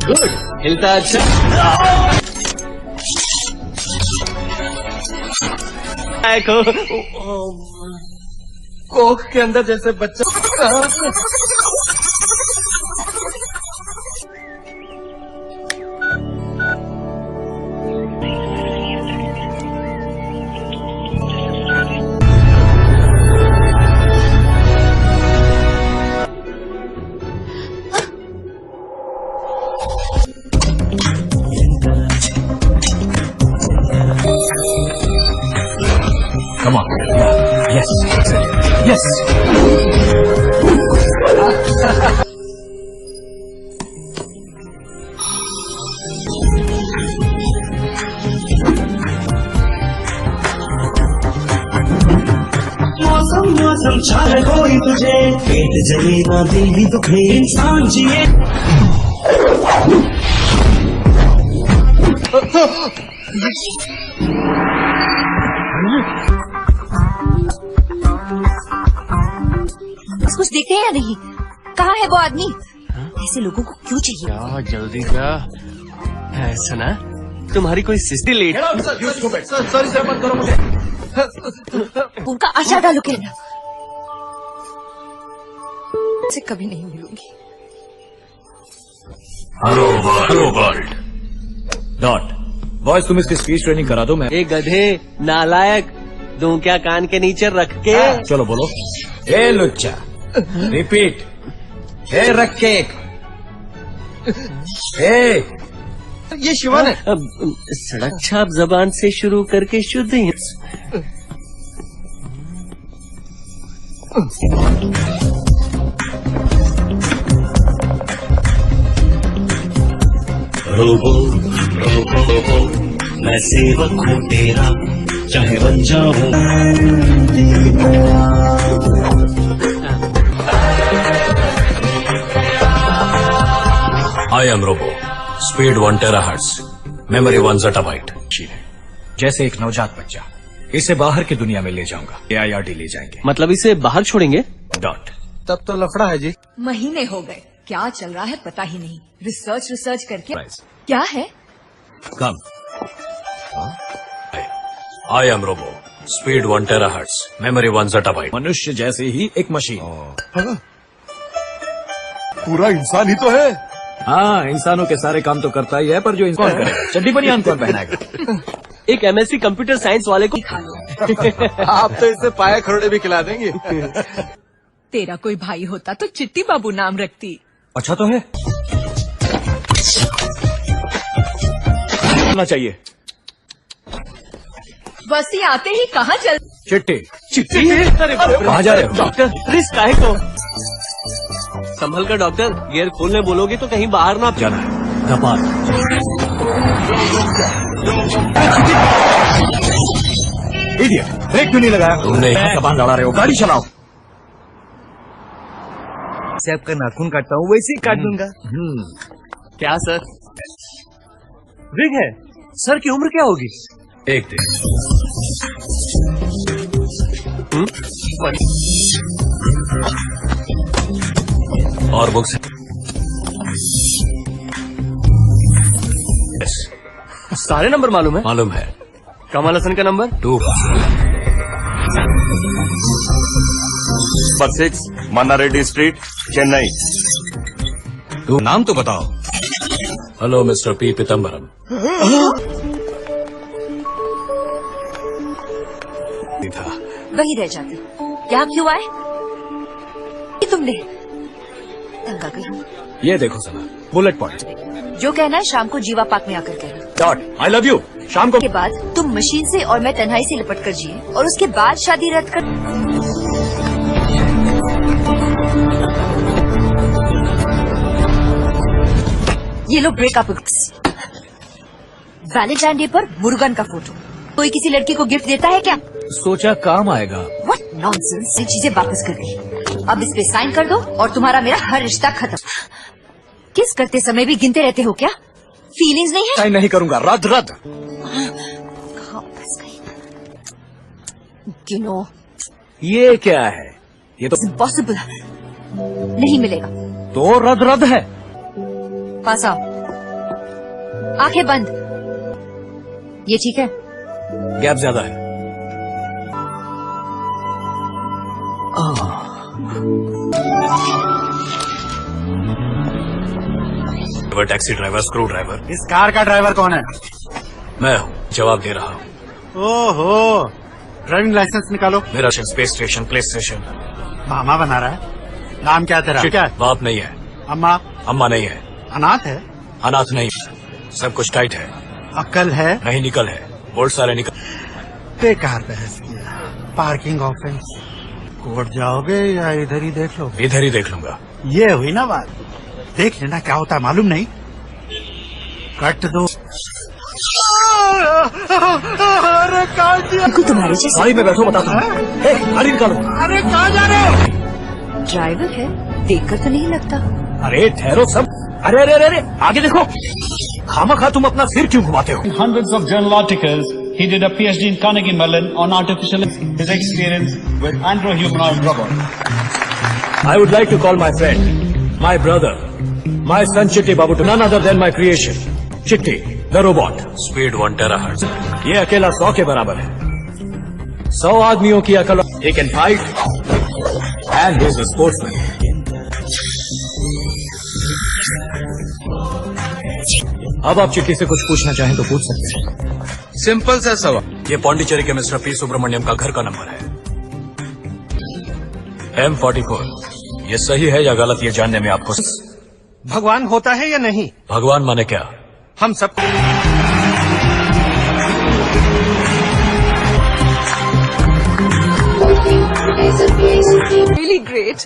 गुड, हिलता अच्छा। कोक के अंदर जैसे बच्चा। Come on. Yeah. Yes. Yes. मौसम मौसम छाए कोई तुझे, पेट जले ना दिल भी दुखे, इंसान जिए। कुछ देखते हैं या नहीं? कहाँ है वो आदमी? ऐसे लोगों को क्यों चाहिए? क्या जल्दी क्या है? सुना तुम्हारी कोई सिस्टर लेट। सॉरी सर, मत करो मुझे। उनका आशा डालो कहना से कभी नहीं मिलूंगी। Hello world. डॉट बॉयज, तुम इसकी स्पीच ट्रेनिंग करा दो। मैं एक गधे नालायक दूं क्या कान के नीचे रख के? चलो बोलो। ए लुच्चा, रिपीट। ए रख केक। ए ये शिवान है। सड़क छाप जबान से शुरू करके शुद्ध ही। रोबो रोबो रोबो, मैं सेवक हूँ तेरा, चाहे बन जाऊं। I am robo, speed 1 terahertz, memory 1 zettabyte। जैसे एक नवजात बच्चा, इसे बाहर की दुनिया में ले जाऊंगा। AIRD ले जाएंगे। मतलब इसे बाहर छोड़ेंगे? डॉट तब तो लफड़ा है जी। महीने हो गए, क्या चल रहा है पता ही नहीं। रिसर्च करके क्या है? Come. I am robo, speed 1 terahertz, memory 1 zettabyte। मनुष्य जैसे ही एक मशीन। पूरा इंसान ही तो है। हाँ, इंसानों के सारे काम तो करता ही है, पर जो इंसान करेगा, चड्डी बनियान कौन पहनाएगा? एक MSc कंप्यूटर साइंस वाले को खा लो। आप तो इससे पाया खरोड़े भी खिला देंगे। तेरा कोई भाई होता तो चिट्टी बाबू नाम रखती। अच्छा तो है, होना चाहिए। बस आते ही कहाँ चल? चिट्टी चिट्टी? कहाँ जा रहे हो? डॉक्टर रिस्क काहे को? संभल कर डॉक्टर, गियर खोलने बोलोगे तो कहीं बाहर ना जाना। धपाल। इडियट, ब्रेक क्यों नहीं लगाया? तुमने जबान लड़ा रहे हो, गाड़ी चलाओ। से आपका नाखून काटता हूँ वैसे ही काट दूंगा। क्या सर? विग है सर, की उम्र क्या होगी? एक दिन। और बुक्स सारे नंबर मालूम है? मालूम है। कमल हसन का number 2 number 6, Manna Reddy street, Chennai. तू नाम तो बताओ। Hello mister P Pitambaram. था वही रह जाती। यहाँ क्यों आए? तुमने तंग आ गई। ये देखो सना, बुलेट पॉइंट। जो कहना है शाम को जीवा पार्क में आकर कहना। Dot, I love you. शाम को के बाद तुम मशीन से और मैं तन्हाई से लिपट कर जिए, और उसके बाद शादी रद्द कर। ये लो ब्रेकअप वैलेंटाइन डे पर मुर्गन का फोटो। कोई किसी लड़की को गिफ्ट देता है क्या? सोचा काम आएगा। What nonsense. ये चीजें वापस कर दी। अब इस पे साइन कर दो और तुम्हारा मेरा हर रिश्ता खत्म। किस करते समय भी गिनते रहते हो क्या? फीलिंग्स नहीं है? साइन नहीं करूंगा, रद्द रद्द। गिनो। ये क्या है? ये तो इम्पॉसिबल नहीं मिलेगा। तो रद्द रद्द है। पास आओ। आंखें बंद। ये ठीक है? गैप ज्यादा है। Taxi driver, screw driver. इस कार का ड्राइवर कौन है? मैं हूँ, जवाब दे रहा हूँ। ओहो, ड्राइविंग लाइसेंस निकालो। मेरा स्पेस स्टेशन, प्लेस स्टेशन। मामा बना रहा है। नाम क्या तेरा? क्या? बाप नहीं है। अम्मा? अम्मा नहीं है। अनाथ है? अनाथ नहीं, सब कुछ टाइट है। अक्ल है? नहीं, निकल है। बोल्ट सारे निकल। बेकार बहस किया। Parking offence. कोर्ट जाओगे या इधर ही देख लो? इधर ही देख लूंगा। ये हुई ना बात। देख लेना क्या होता है मालूम नहीं। कट दो। अरे कहाँ तुम्हारे जैसे गाड़ी में बैठो, बताता हूँ। गाड़ी निकालो। अरे कहाँ जा रहे हो? ड्राइवर है, देखकर तो नहीं लगता। अरे ठहरो सब। अरे अरे अरे आगे देखो। खामखा तुम अपना सिर क्यों घुमाते हो? Hundreds of journal articles. He did a PhD in Carnegie Mellon on artificial his experience with andro-humanoid robot. I would like to call my friend, my brother, my son Chitti Babu, none other than my creation, Chitti, the robot. Speed 1 terahertz. ये अकेला 100 के बराबर है। 100 आदमियों की अकल। He can fight and he is a sportsman. अब आप चिट्ठी से कुछ पूछना चाहें तो पूछ सकते हैं। सिंपल सा सवाल। ये पौंडीचेरी के मिस्टर पी सुब्रमण्यम का घर का नंबर है। M44। ये सही है या गलत, ये जानने में आपको। भगवान होता है या नहीं? भगवान माने क्या? हम सब। Really great.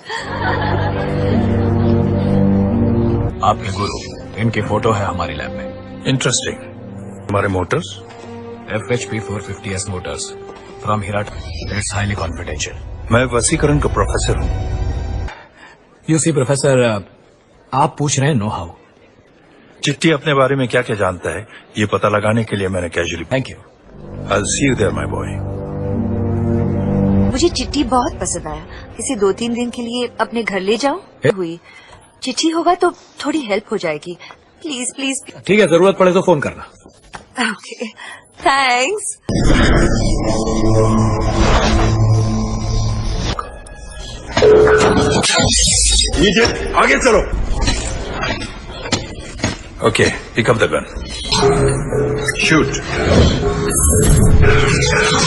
आपके गुरु, इनकी फोटो है हमारी लैब में। इंटरेस्टिंग। हमारे motors? FHP 450S motors from हिराट। It's highly confidential. मैं वसीकरण का प्रोफेसर हूँ। यू सी प्रोफेसर, आप पूछ रहे हैं नो हाउ। चिट्टी अपने बारे में क्या क्या जानता है, ये पता लगाने के लिए मैंने casually. Thank you. I'll see you there, my boy. मुझे चिट्ठी बहुत पसंद आया। इसे 2-3 दिन के लिए अपने घर ले जाओ। हुई चिट्ठी होगा तो थोड़ी हेल्प हो जाएगी। Please please. ठीक है, जरूरत पड़े तो फोन करना। Okay, thanks. नीचे आगे चलो। Okay, pick up the gun. Shoot.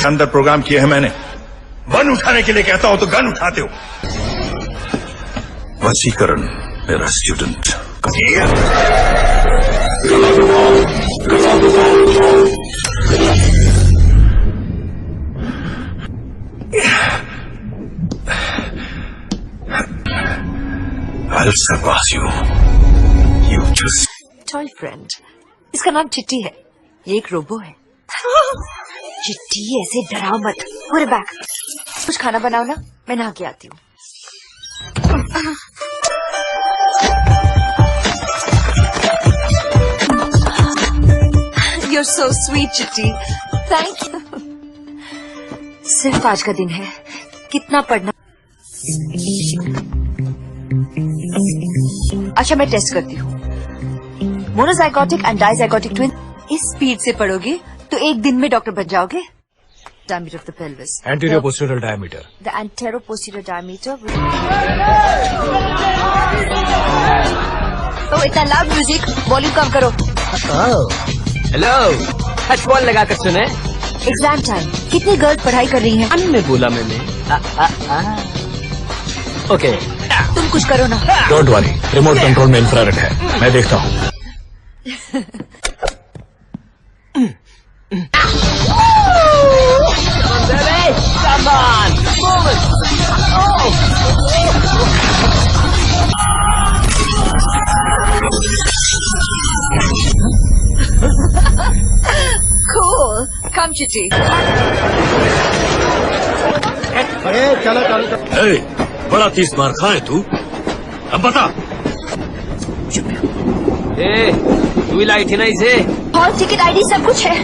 अंदर प्रोग्राम किए हैं मैंने। गन उठाने के लिए कहता हूं तो गन उठाते हो। वसीकरण मेरा student. I'll surpass you. You just. Toy friend. इसका नाम चिट्टी है। ये एक रोबो है। चिट्टी ऐसे डराओ मत। पूरे बैक। कुछ खाना बनाओ ना, मैं नहा के आती हूँ। You're so sweet, चिट्टी। Thank you. सिर्फ आज का दिन है, कितना पढ़ना। अच्छा, मैं टेस्ट करती हूँ। Monozygotic and dizygotic twin. इस स्पीड से पढ़ोगे तो एक दिन में डॉक्टर बन जाओगे। Diameter of the pelvis. Anterior posterior diameter. The anterior posterior diameter. तो इतना लाउड म्यूजिक, वॉल्यूम कम करो। हेलो, हेडफोन लगा कर सुने। Exam time. कितनी गर्ल्स पढ़ाई कर रही हैं? अन्य बोला मैंने। ओके, तुम कुछ करो ना। डोंट वरी, रिमोट कंट्रोल में इंफ्रारेड है, मैं देखता हूँ। Come on, move it. Cool. Come, Chitti. चलो। बड़ा 30 मार खाए तू। अब बता। तू ही लाई थी ना इसे। हॉल टिकट आईडी सब कुछ है।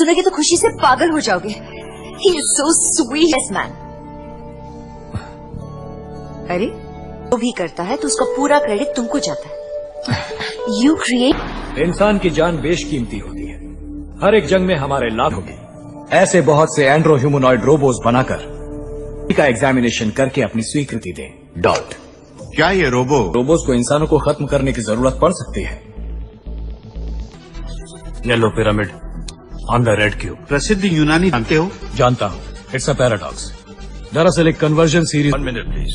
सुनोगे तो खुशी से पागल हो जाओगे। He is so sweet man. अरे वो भी करता है तो उसका पूरा क्रेडिट तुमको जाता है। You create. इंसान की जान बेशकीमती होती है। हर एक जंग में हमारे लाभ होगी। ऐसे बहुत से एंड्रो ह्यूमनॉइड रोबोट्स बनाकर का एग्जामिनेशन करके अपनी स्वीकृति दें। डॉट। क्या ये रोबोट्स को इंसानों को खत्म करने की जरूरत पड़ सकती है। Yellow pyramid on the red cube. प्रसिद्ध यूनानी जानते हो? जानता हूँ। It's a paradox. दरअसल एक कन्वर्जन सीरीज। 1 minute please.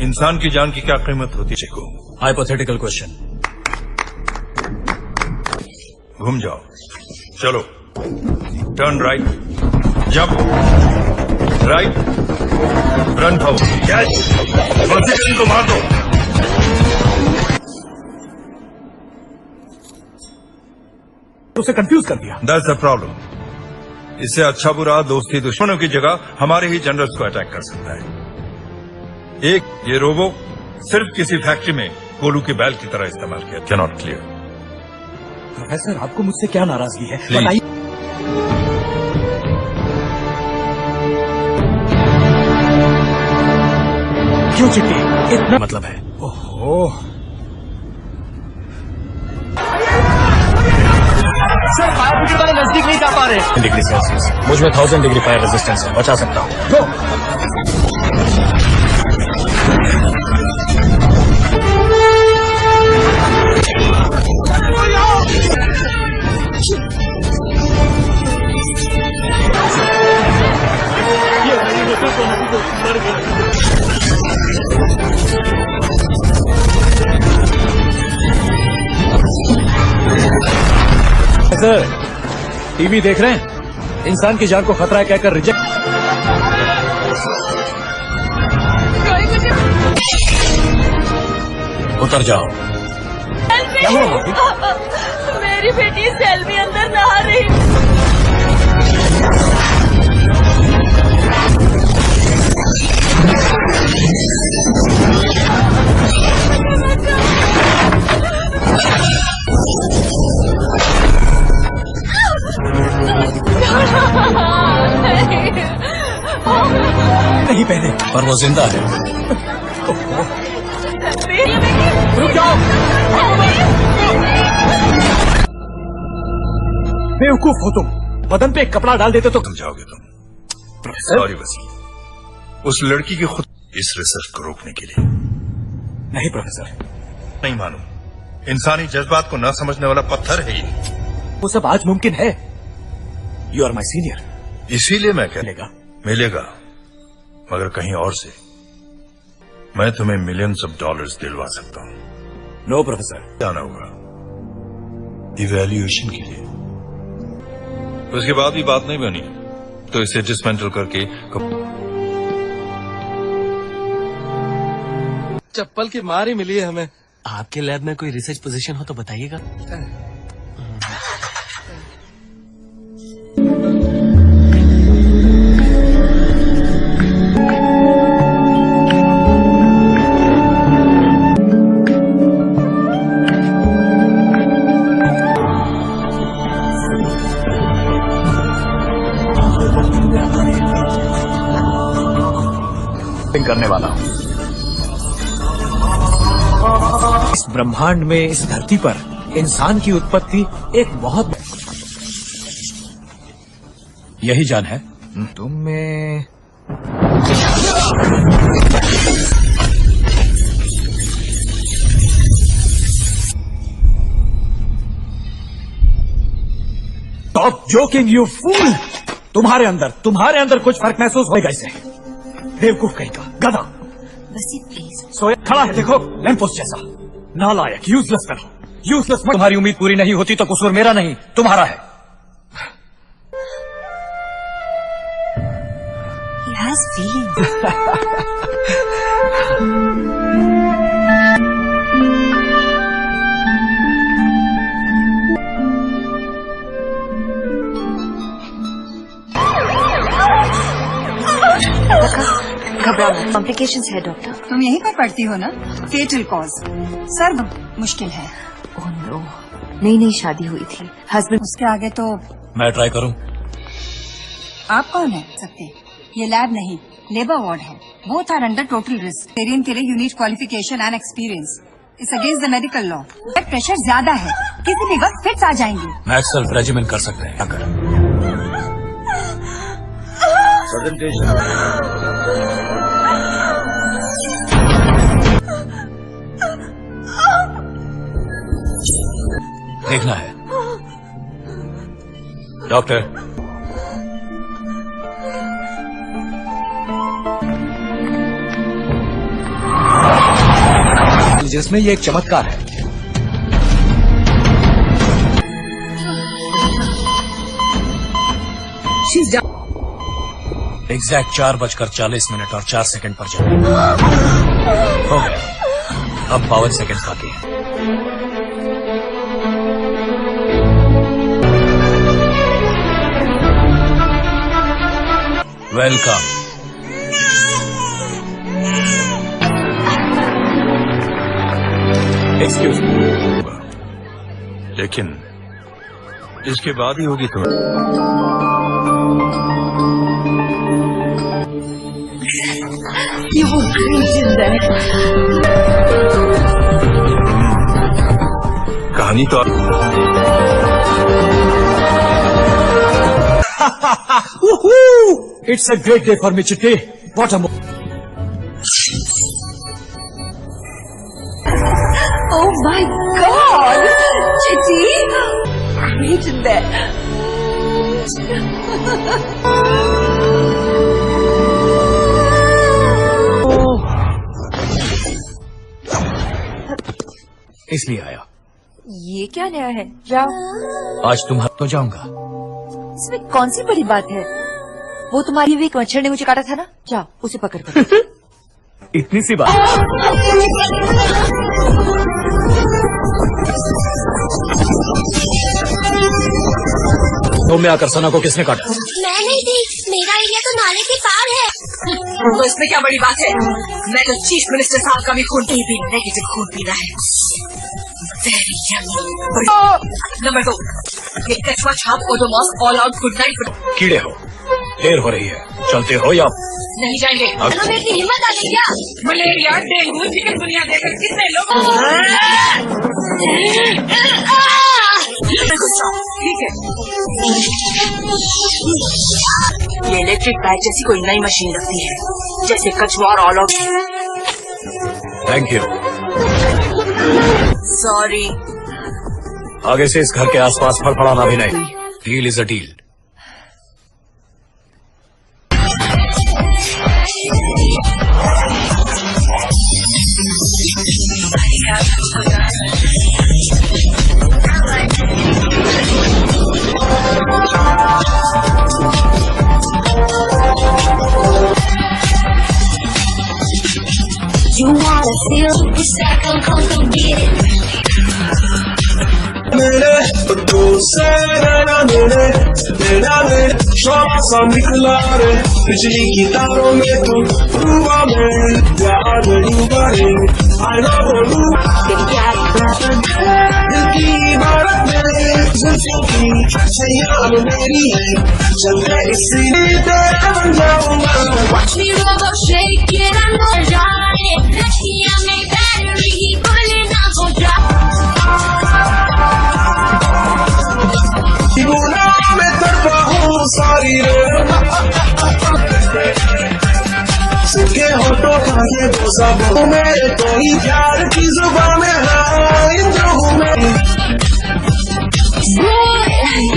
इंसान की जान की क्या कीमत होती है? Chico, hypothetical question. घूम जाओ। चलो, turn right, jump right, run forward, catch, vertical को मार दो। उसे कंफ्यूज कर दिया। That's the problem. इससे अच्छा बुरा दोस्ती दुश्मनों की जगह हमारे ही जनरल्स को अटैक कर सकता है। एक ये रोबो सिर्फ किसी फैक्ट्री में कोलू के बैल की तरह इस्तेमाल किया। Cannot clear. प्रोफेसर, आपको मुझसे क्या नाराजगी है? Please. बताइए। क्यों चिट्टी? इतना मतलब है। ओहो, सर फायर ब्रिगेड वाले नजदीक नहीं जा पा रहे। Degree Celsius. मुझ में 1000 डिग्री फायर रेजिस्टेंस है। बचा सकता हूँ। गो। सर, टीवी देख रहे हैं? इंसान की जान को खतरा है कहकर रिजेक्ट। उतर जाओ। क्या हुआ भाभी? मेरी बेटी सेल्वी अंदर नहा रही। नहीं पहने, पर वो जिंदा है। रुक जाओ। बेवकूफ हो तुम। बदन पे एक कपड़ा डाल देते तो समझाओगे तुम। सॉरी वसीम, उस लड़की की खुद इस रिसर्च को रोकने के लिए। नहीं प्रोफेसर, नहीं मानूं। इंसानी जज्बात को न समझने वाला पत्थर है ये। वो सब आज मुमकिन है। You are my senior. इसीलिए मैं कह मिलेगा, मगर कहीं और से। मैं तुम्हें मिलियंस ऑफ डॉलर्स दिलवा सकता हूँ। No professor. जाना होगा इवैल्यूएशन के लिए। उसके बाद भी बात नहीं बनी तो इसे डिसमेंटल करके चप्पल की मार ही मिली है हमें। आपके लैब में कोई रिसर्च पोजीशन हो तो बताइएगा। करने वाला हूं। इस ब्रह्मांड में, इस धरती पर इंसान की उत्पत्ति एक बहुत यही जान है। तुम में स्टॉप जोकिंग यू फूल। तुम्हारे अंदर कुछ फर्क महसूस होगा इसे। बेवकूफ कहीं का गधा। वसीम प्लीज। सोया खड़ा है, देखो, लैंप पोस्ट जैसा। नालायक, यूजलेस फेलो, यूजलेस। तुम्हारी उम्मीद पूरी नहीं होती तो कसूर मेरा नहीं, तुम्हारा है। He has feelings. घबराना, कॉम्प्लिकेशंस है डॉक्टर। तुम यहीं पर पढ़ती हो ना? फेटल कॉज, सर्व मुश्किल है। ओह नो, नई नई शादी हुई थी, हस्बैंड। उसके आगे तो मैं ट्राई करूं? आप कौन है सकते? ये लैब नहीं, लेबर वार्ड है। Both are under total risk. Variant के लिए you need qualification and experience. It's against the medical law. Blood pressure ज्यादा है, किसी भी वक्त फिट्स आ जाएंगे। मैक्स सेल्फ रेजिमेंट कर सकते हैं अगर देखना है। डॉक्टर, जिसमें ये एक चमत्कार है। एग्जैक्ट 4:40 और 4 सेकंड पर चले। हो गया, अब 52 सेकंड बाकी है। वेलकम। Excuse me. लेकिन इसके बाद ही होगी तुम्हें। You were great in that. कहानी तो it's a great day for me Chitti. What a Oh my God, Chitty, great in that. इसलिए आया। ये क्या नया है? जाओ। आज तुम हक तो जाऊंगा। इसमें कौन सी बड़ी बात है? वो तुम्हारी भी एक मच्छर ने मुझे काटा था ना, जाओ उसे पकड़ कर। इतनी सी बात। तो में आकर सना को किसने काटा? मैं नहीं थी, मेरा एरिया तो नाले के पार है। तो इसमें क्या बड़ी बात है? मैं तो चीफ मिनिस्टर साहब का भी खून पी, भी नेगेटिव खून पीना है। Very yummy. नंबर 2, ये कछुआ छाप Odomos all out good night. कीड़े हो, देर हो रही है, चलते हो या नहीं जाएंगे। हमें इतनी हिम्मत आ गई क्या? मलेरिया, डेंगू, चिकनगुनिया देकर कितने लोग। ठीक है, ये इलेक्ट्रिक बैग जैसी कोई नई मशीन लगती है, जैसे कछुआ और all out. Thank you. Sorry. आगे से इस घर के आसपास फड़फड़ाना भी नहीं। Deal is a deal. You wanna feel the second, come get it. श्वासा निकला रे बिजली की तारों में तू डूबा में प्यार डूबा रे आना बोलू दिल की इबारत में जुल्फों की छैया मेरी है चल मैं इसीलिए तेरा बन जाऊंगा। Watch me roll up, shake it, I'm gonna ride it. रखिया में बैटरी बोले ना हो जा। मैं तड़पा हूँ सारी रे सूखे होठों का ये बोसा बहु मेरे कोई प्यार की जुबान में है जो हूँ मैं।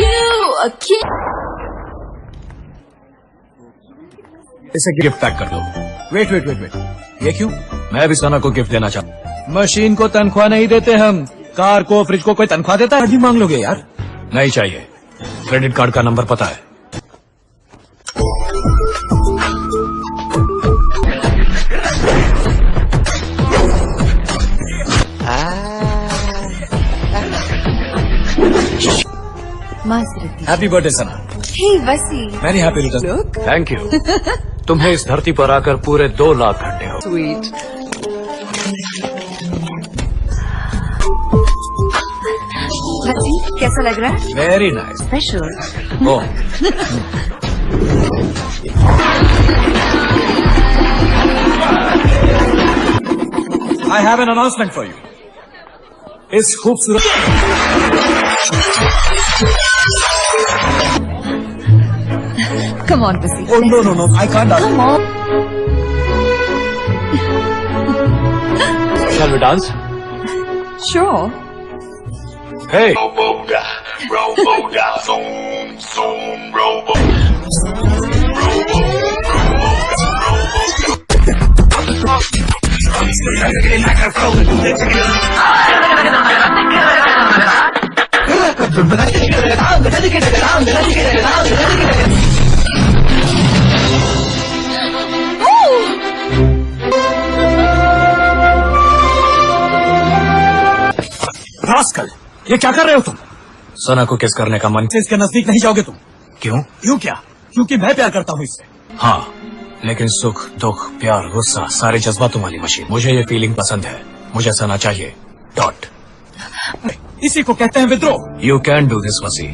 You a kid. इसे गिफ्ट पैक कर दो। वेट वेट वेट वेट, ये क्यों? मैं भी सना को गिफ्ट देना चाहता हूँ। मशीन को तनख्वाह नहीं देते हम, कार को फ्रिज को कोई तनख्वाह देता है? अभी मांग लोगे यार? नहीं चाहिए। क्रेडिट कार्ड का नंबर पता है? हैप्पी बर्थडे सना। हे वसी। Very happy return. Thank you. तुम्हें इस धरती पर आकर पूरे 2 लाख घंटे हो। स्वीट। हसी कैसा लग रहा है? Very nice. Special. Oh, I have an announcement for you. इस खूबसूरत Come on, Basi. Oh no, I can't. Come on. Shall we dance? Sure. Hey. Rascal, ये क्या कर रहे हो तुम? सना को किस करने का मन से इसके नजदीक नहीं जाओगे तुम? क्यों? क्यों क्या? क्योंकि मैं प्यार करता हूँ इससे। हाँ, लेकिन सुख, दुख, प्यार, गुस्सा, सारे जज्बातों वाली मशीन। मुझे ये फीलिंग पसंद है। मुझे सना चाहिए। डॉट। इसी को कहते हैं विद्रोह। यू कैन डू दिस वसी।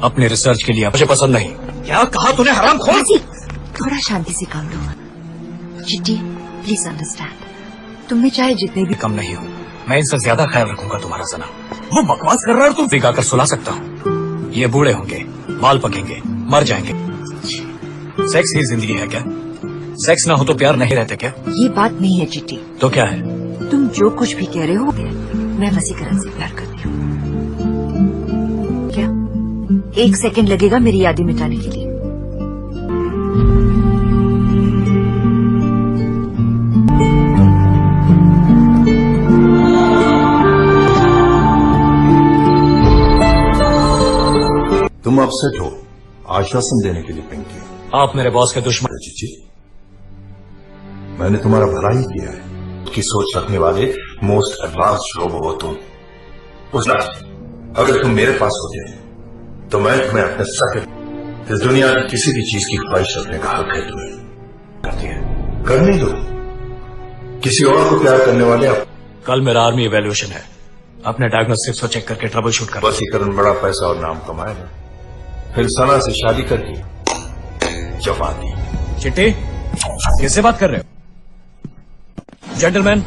अपने रिसर्च के लिए मुझे पसंद नहीं। क्या कहा तूने हरामखोर? थोड़ा शांति से काम लो। चिट्टी, प्लीज अंडरस्टैंड। तुम में चाहे जितने भी कम नहीं हूँ। मैं इनसे ज्यादा ख्याल रखूंगा तुम्हारा सना। वो बकवास कर रहा है, तुम सिखा कर सुला सकता हूँ। ये बूढ़े होंगे, बाल पकेंगे, मर जाएंगे। सेक्स ही जिंदगी है क्या? सेक्स ना हो तो प्यार नहीं रहते क्या? ये बात नहीं है चिट्टी। तो क्या है? तुम जो कुछ भी कह रहे हो, मैं वसीकरण से प्यार करती हूँ। क्या 1 सेकंड लगेगा मेरी यादें मिटाने के लिए? तुम अपसेट हो, आश्वासन देने के लिए पिंग किया। आप मेरे बॉस के दुश्मन। जी, मैंने तुम्हारा भला ही किया है। की सोच रखने वाले मोस्ट एडवांस्ड रोबो हो तुम। पूछना, अगर तुम मेरे पास होते तो मैं तुम्हें अपने सके इस दुनिया की किसी भी चीज की ख्वाहिश रखने का हक है तुम्हें। करती है, करने दो। किसी और को प्यार करने वाले कल मेरा आर्मी इवैल्यूएशन है। अपने डायग्नोस्टिक्स को चेक करके ट्रबल शूट कर। वसीकरण बड़ा पैसा और नाम कमाएगा, फिर सना से शादी करके जमा दी। चिट्टी, किससे बात कर रहे हो? जेंटलमैन,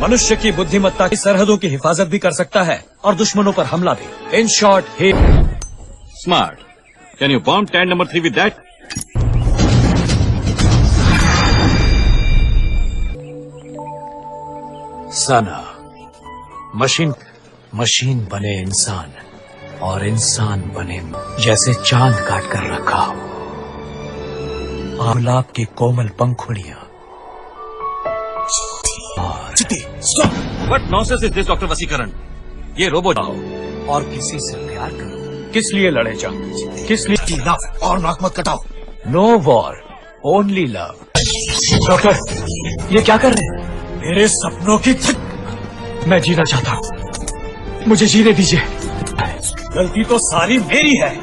मनुष्य की बुद्धिमत्ता की सरहदों की हिफाजत भी कर सकता है और दुश्मनों पर हमला भी। In short, he smart. Can you bomb tank number 3 with that? Sana, machine बने इंसान और इंसान बने जैसे चांद काट कर रखा हो। गुलाब की कोमल पंखुड़ियां। What nonsense is this, doctor Vaseegaran? ये रोबो और किसी से प्यार करो। किस लिए लड़े जाओ? किस लिए? लव और नाक मत कटाओ। No war, only love. Doctor, ये क्या कर रहे हैं? मेरे सपनों की मैं जीना चाहता हूँ, मुझे जीने दीजिए। गलती तो सारी मेरी है।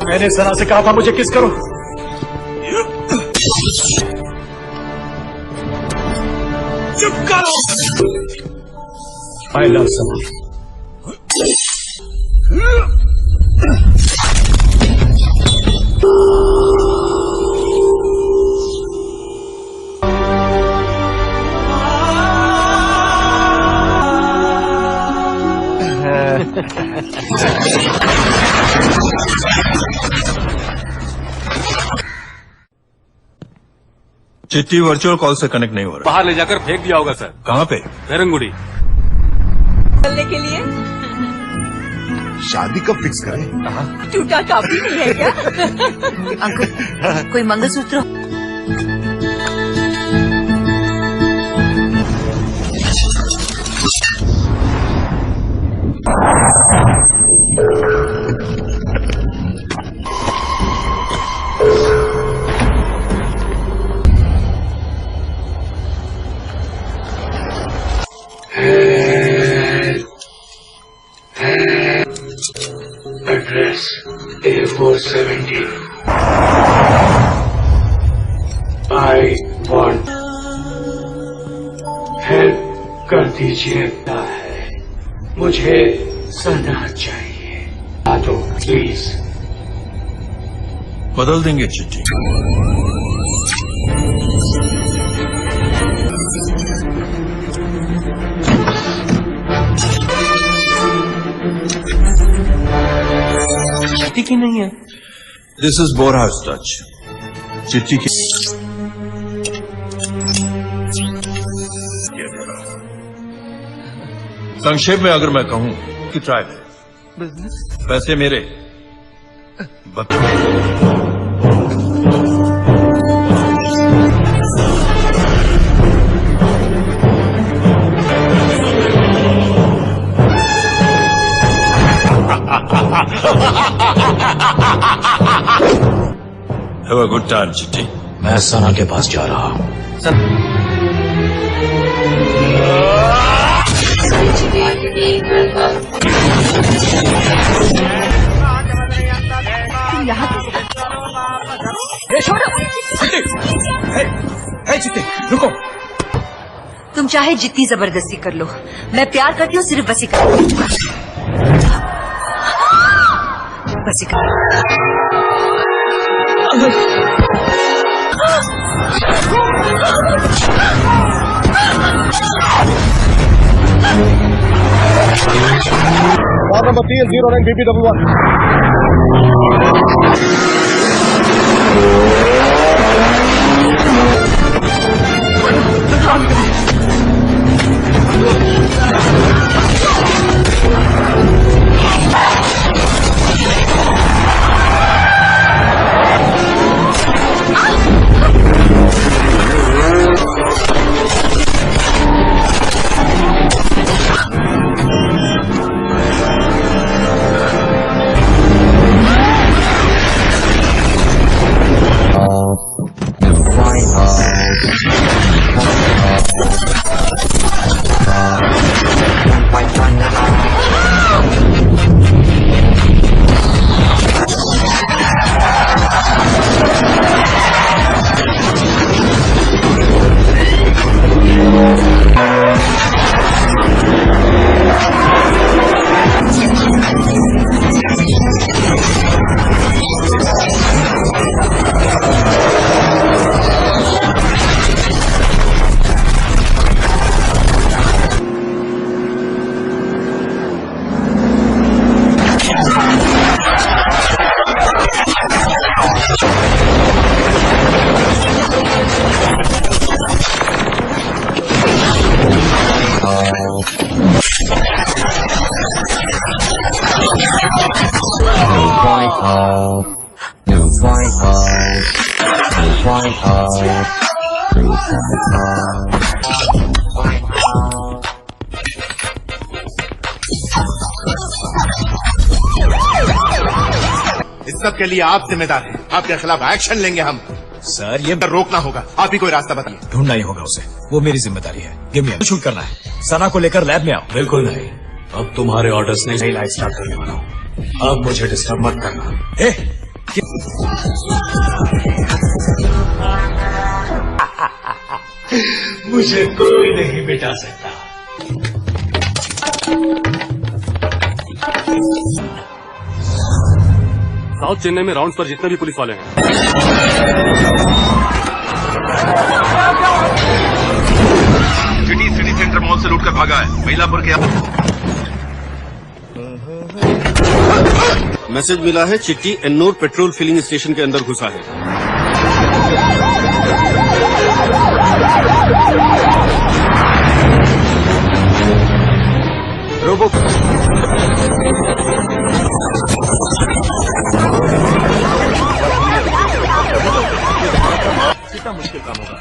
मैंने सना से कहा था मुझे किस करो। चुप करो। आई लव सना। चिट्टी वर्चुअल कॉल से कनेक्ट नहीं हो रहा। बाहर ले जाकर फेंक दिया होगा सर। कहाँ पे? रंगुड़ी। चलने के लिए शादी कब फिक्स करें? टूटा काफी नहीं है क्या? अंकल, कोई mangalsutra? Address A470. I want help कर दीजिए। मुझे सदा चाहिए। तो प्लीज बदल देंगे चिट्ठी। चिट्ठी की नहीं है। This is बोरहाउस touch. चिट्ठी की संक्षेप में अगर मैं कहूं कि ट्राई बिजनेस पैसे मेरे Have a good time, चिट्ठी। मैं सना के पास जा रहा हूँ। चिट्टी रुको। तुम चाहे जितनी जबरदस्ती कर लो, मैं प्यार करती हूँ सिर्फ वसीकर। Car number TL09 BB11. इस सब के लिए आप जिम्मेदार हैं। आपके खिलाफ एक्शन लेंगे हम। सर ये रोकना होगा। आप ही कोई रास्ता बताइए। ढूंढना ही होगा उसे, वो मेरी जिम्मेदारी है। गिव मी शूट करना है। सना को लेकर लैब में आओ। बिल्कुल नहीं, अब तुम्हारे ऑर्डर्स नहीं, नई लाइफ स्टार्ट करने वाला हूँ। अब मुझे डिस्टर्ब मत करना। मुझे कोई नहीं मिटा सकता। साउथ चेन्नई में राउंड्स पर जितने भी पुलिस वाले हैं, सिटी सेंटर मॉल से लूटकर भागा है। महिलापुर के मैसेज मिला है चिट्टी एन्नूर पेट्रोल फिलिंग स्टेशन के अंदर घुसा है। रोबो कितना मुश्किल काम होगा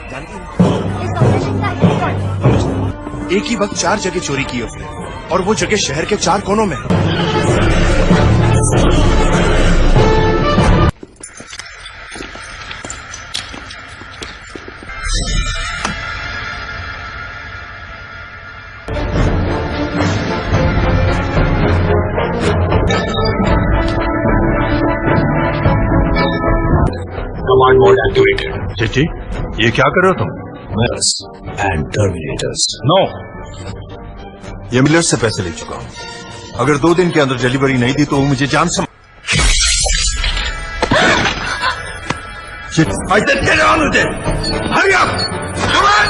एक ही वक्त 4 जगह चोरी की उसने, और वो जगह शहर के 4 कोनों में। Command mode activated. चिट्ठी, ये क्या कर रहे हो तुम? And terminators. नो, ये मिलर्स से पैसे ले चुका हूँ। अगर 2 दिन के अंदर डिलीवरी नहीं दी तो वो मुझे जान से I said get on with it! Hurry up! Come on!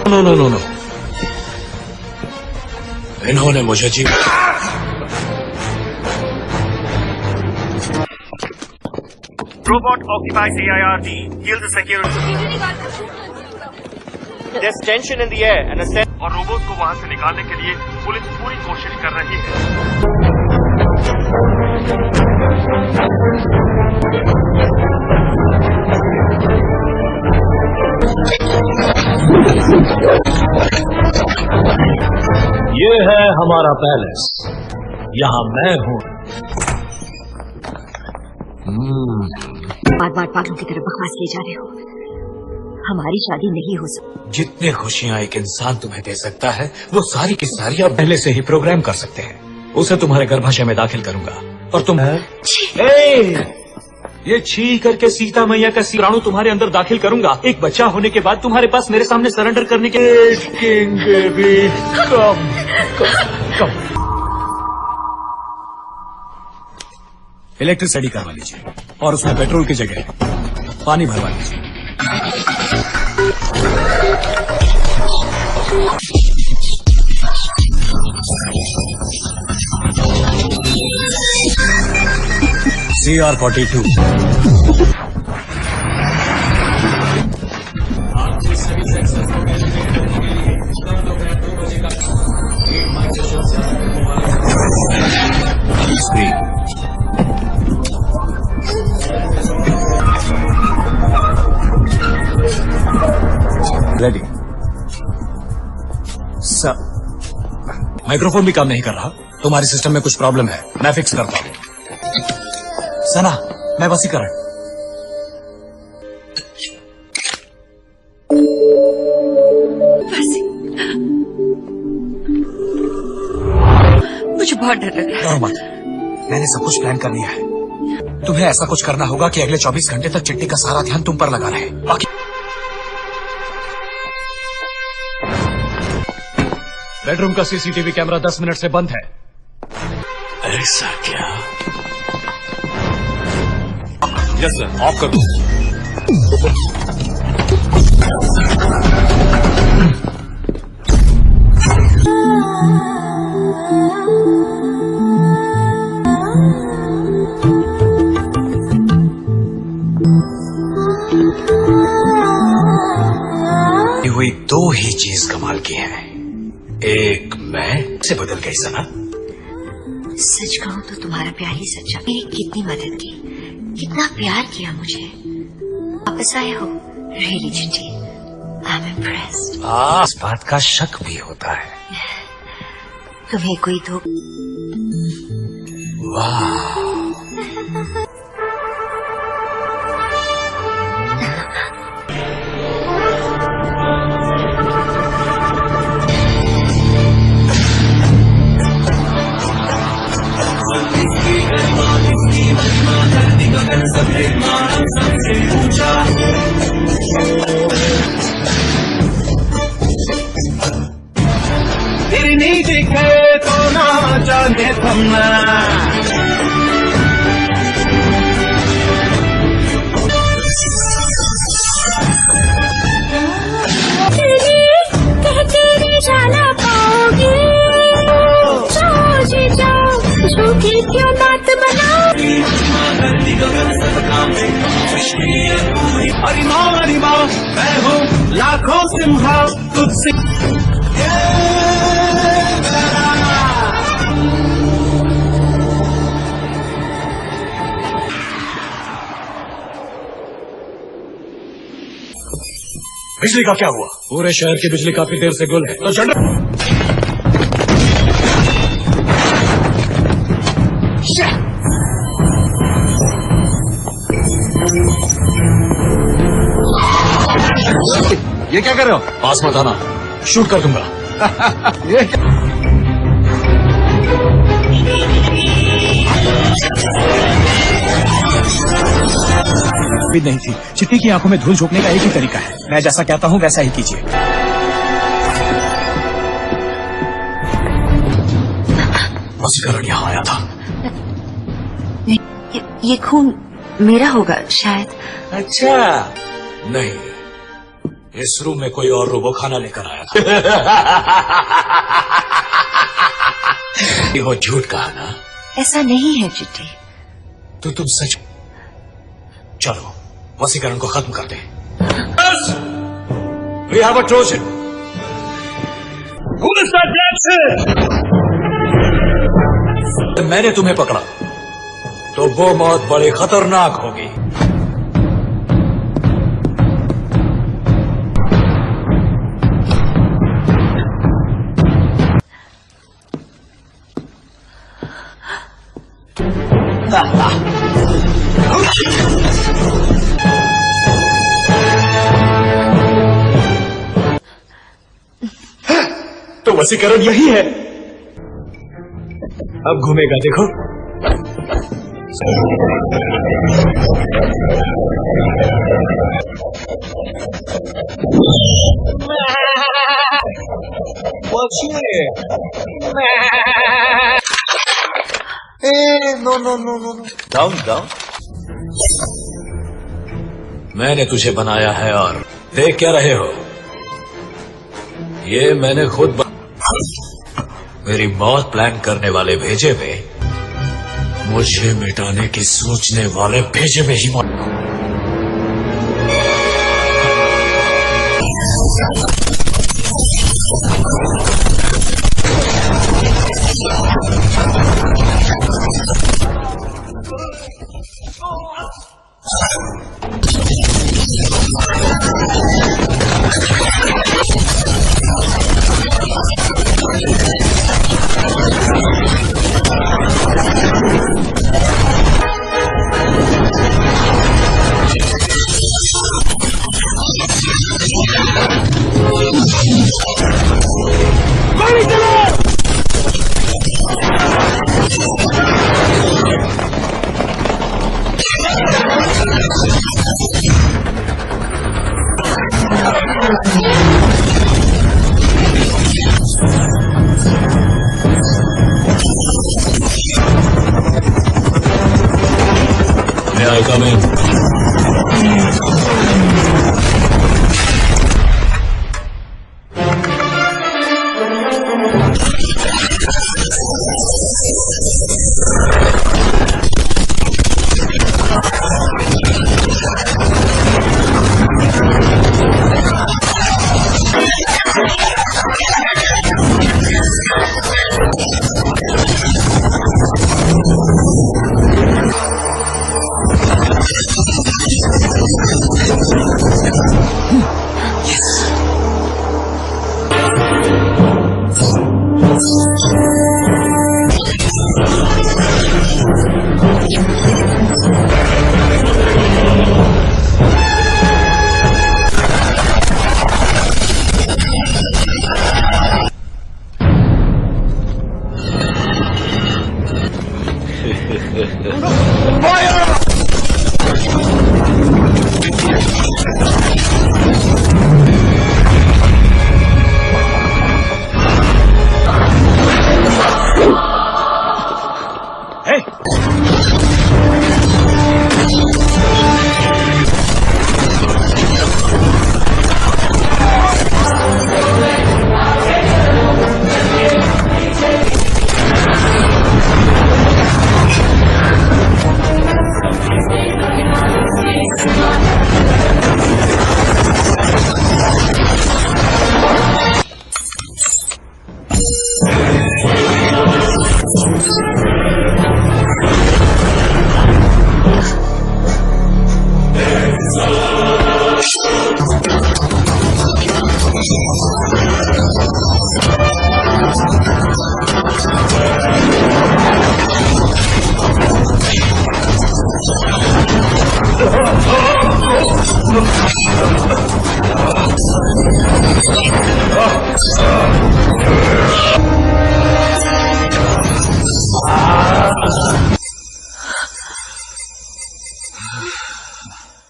No इन्होंने मुझे जी Robot occupies AIRD. Kill the security. There's tension in the air and और रोबोट को वहां से निकालने के लिए पुलिस पूरी कोशिश कर रही है। ये है हमारा पैलेस, यहाँ मैं हूँ। बार बार पागलों की तरह बकवास किए जा रहे हो। हमारी शादी नहीं हो सकती। जितनी खुशियाँ एक इंसान तुम्हें दे सकता है वो सारी की सारी आप पहले से ही प्रोग्राम कर सकते हैं। उसे तुम्हारे गर्भाशय में दाखिल करूंगा और तुम ये छी करके सीता मैया का शुक्राणु तुम्हारे अंदर दाखिल करूंगा। एक बच्चा होने के बाद तुम्हारे पास मेरे सामने सरेंडर करने के किंग बेबी कम इलेक्ट्रिसिटी करवा लीजिए और उसमें पेट्रोल की जगह पानी भरवा लीजिए। CR-42 ready sir. माइक्रोफोन भी काम नहीं कर रहा। तुम्हारे सिस्टम में कुछ प्रॉब्लम है, मैं फिक्स करता हूँ। सना, मैं वसीकरण। मुझे बहुत डर लग रहा है। डरो मत, मैंने सब कुछ प्लान कर लिया है। तुम्हें ऐसा कुछ करना होगा कि अगले 24 घंटे तक चिट्टी का सारा ध्यान तुम पर लगा रहे। बाकी बेडरूम का सीसीटीवी कैमरा 10 मिनट से बंद है। ऐसा क्या? यस सर, ऑफ कर दो। हुई 2 ही चीज कमाल की है। एक मैं से बदल गई सना। सच कहूं तो तुम्हारा प्यार ही सच्चा। मेरी कितनी मदद की, कितना प्यार किया मुझे। वापस आए हो रियली चिट्टी। I am impressed. इस बात का शक भी होता है। तुम्हें कोई तो वाह, तेरी नहीं दिखे तो ना जाने थमना। तेरी जाला पाओगे झूठी क्यों बात बनाओ। अरिमा मैं हूँ लाखों सिम्हा तुझसे। बिजली का क्या हुआ? पूरे शहर की बिजली काफी देर से गुल है तो ये क्या कर रहे हो? पास मत आना, शूट कर दूंगा। ये उम्मीद नहीं थी। चिट्टी की आंखों में धूल झोंकने का एक ही तरीका है, मैं जैसा कहता हूँ वैसा ही कीजिए। वसीकरण यहाँ आया था। ये खून मेरा होगा शायद। अच्छा नहीं, इस रूम में कोई और रोबो खाना लेकर आया था। ये वो झूठ कहा ना? ऐसा नहीं है चिट्ठी। तो तुम सच। चलो वसीकरण को खत्म कर दे। We have a Trojan. Who is that dancer? मैंने तुम्हें पकड़ा तो वो मौत बड़ी खतरनाक होगी। तो वसीकरण यही है। अब घूमेगा देखो। No down down. मैंने तुझे बनाया है और देख क्या रहे हो? ये मैंने खुद मेरी मौत प्लान करने वाले भेजे में, मुझे मिटाने की सोचने वाले भेजे में ही मौत।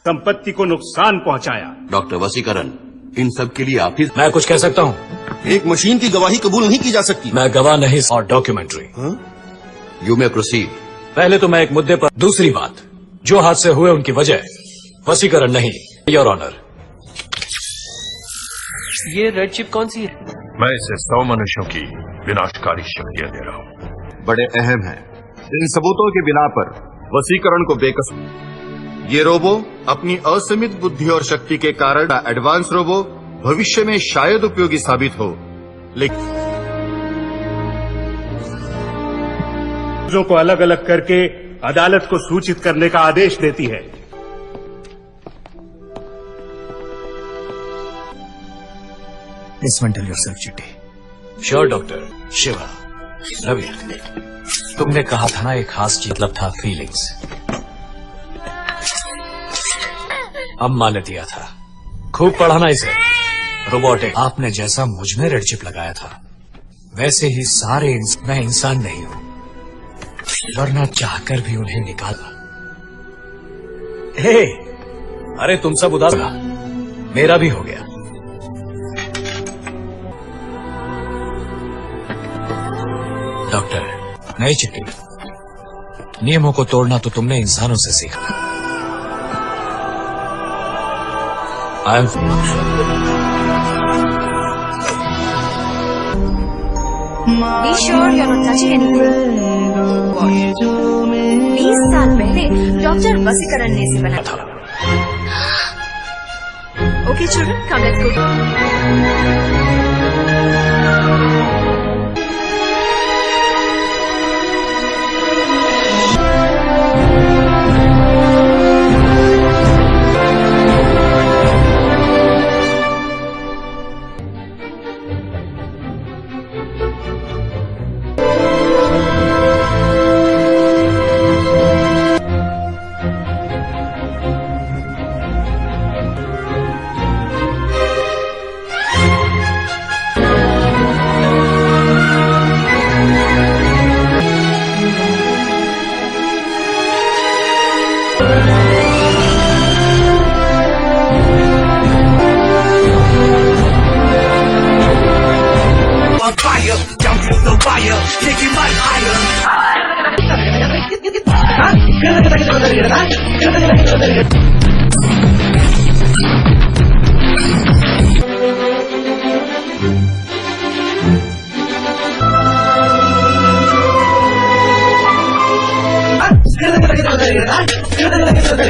संपत्ति को नुकसान पहुंचाया। डॉक्टर वसीकरण, इन सब के लिए आप ही। मैं कुछ कह सकता हूँ? एक मशीन की गवाही कबूल नहीं की जा सकती। मैं गवाह नहीं और डॉक्यूमेंट्री। You may proceed. पहले तो मैं एक मुद्दे पर, दूसरी बात, जो हादसे हुए उनकी वजह वसीकरण नहीं, योर ऑनर। ये रेड चिप कौन सी है? मैं इसे 100 मनुष्यों की विनाशकारी शक्तियां दे रहा हूं। बड़े अहम हैं। इन सबूतों के बिना पर वसीकरण को बेकस। ये रोबो अपनी असीमित बुद्धि और शक्ति के कारण एडवांस रोबो भविष्य में शायद उपयोगी साबित हो, लेकिन चीजों को अलग अलग करके अदालत को सूचित करने का आदेश देती है। Dismantle yourself Chitti. Sure doctor. Shiva, Ravi, तुमने कहा था ना एक खास चीज, मतलब था फीलिंग्स। अम्मा ने दिया था, खूब पढ़ा ना इसे। रोबोटिक, आपने जैसा मुझ में रेड चिप लगाया था वैसे ही सारे मैं इंसान नहीं हूं, वरना चाहकर भी उन्हें निकाला। हे, अरे तुम सब उदास, मेरा भी हो गया। डॉक्टर, नहीं चिट्टी, नियमों को तोड़ना तो तुमने इंसानों से सीखा। I am Be sure you're not touching anything. 20 साल पहले डॉक्टर वसीकरण ने इसे बनाया था। Okay, children, come let's go.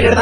Get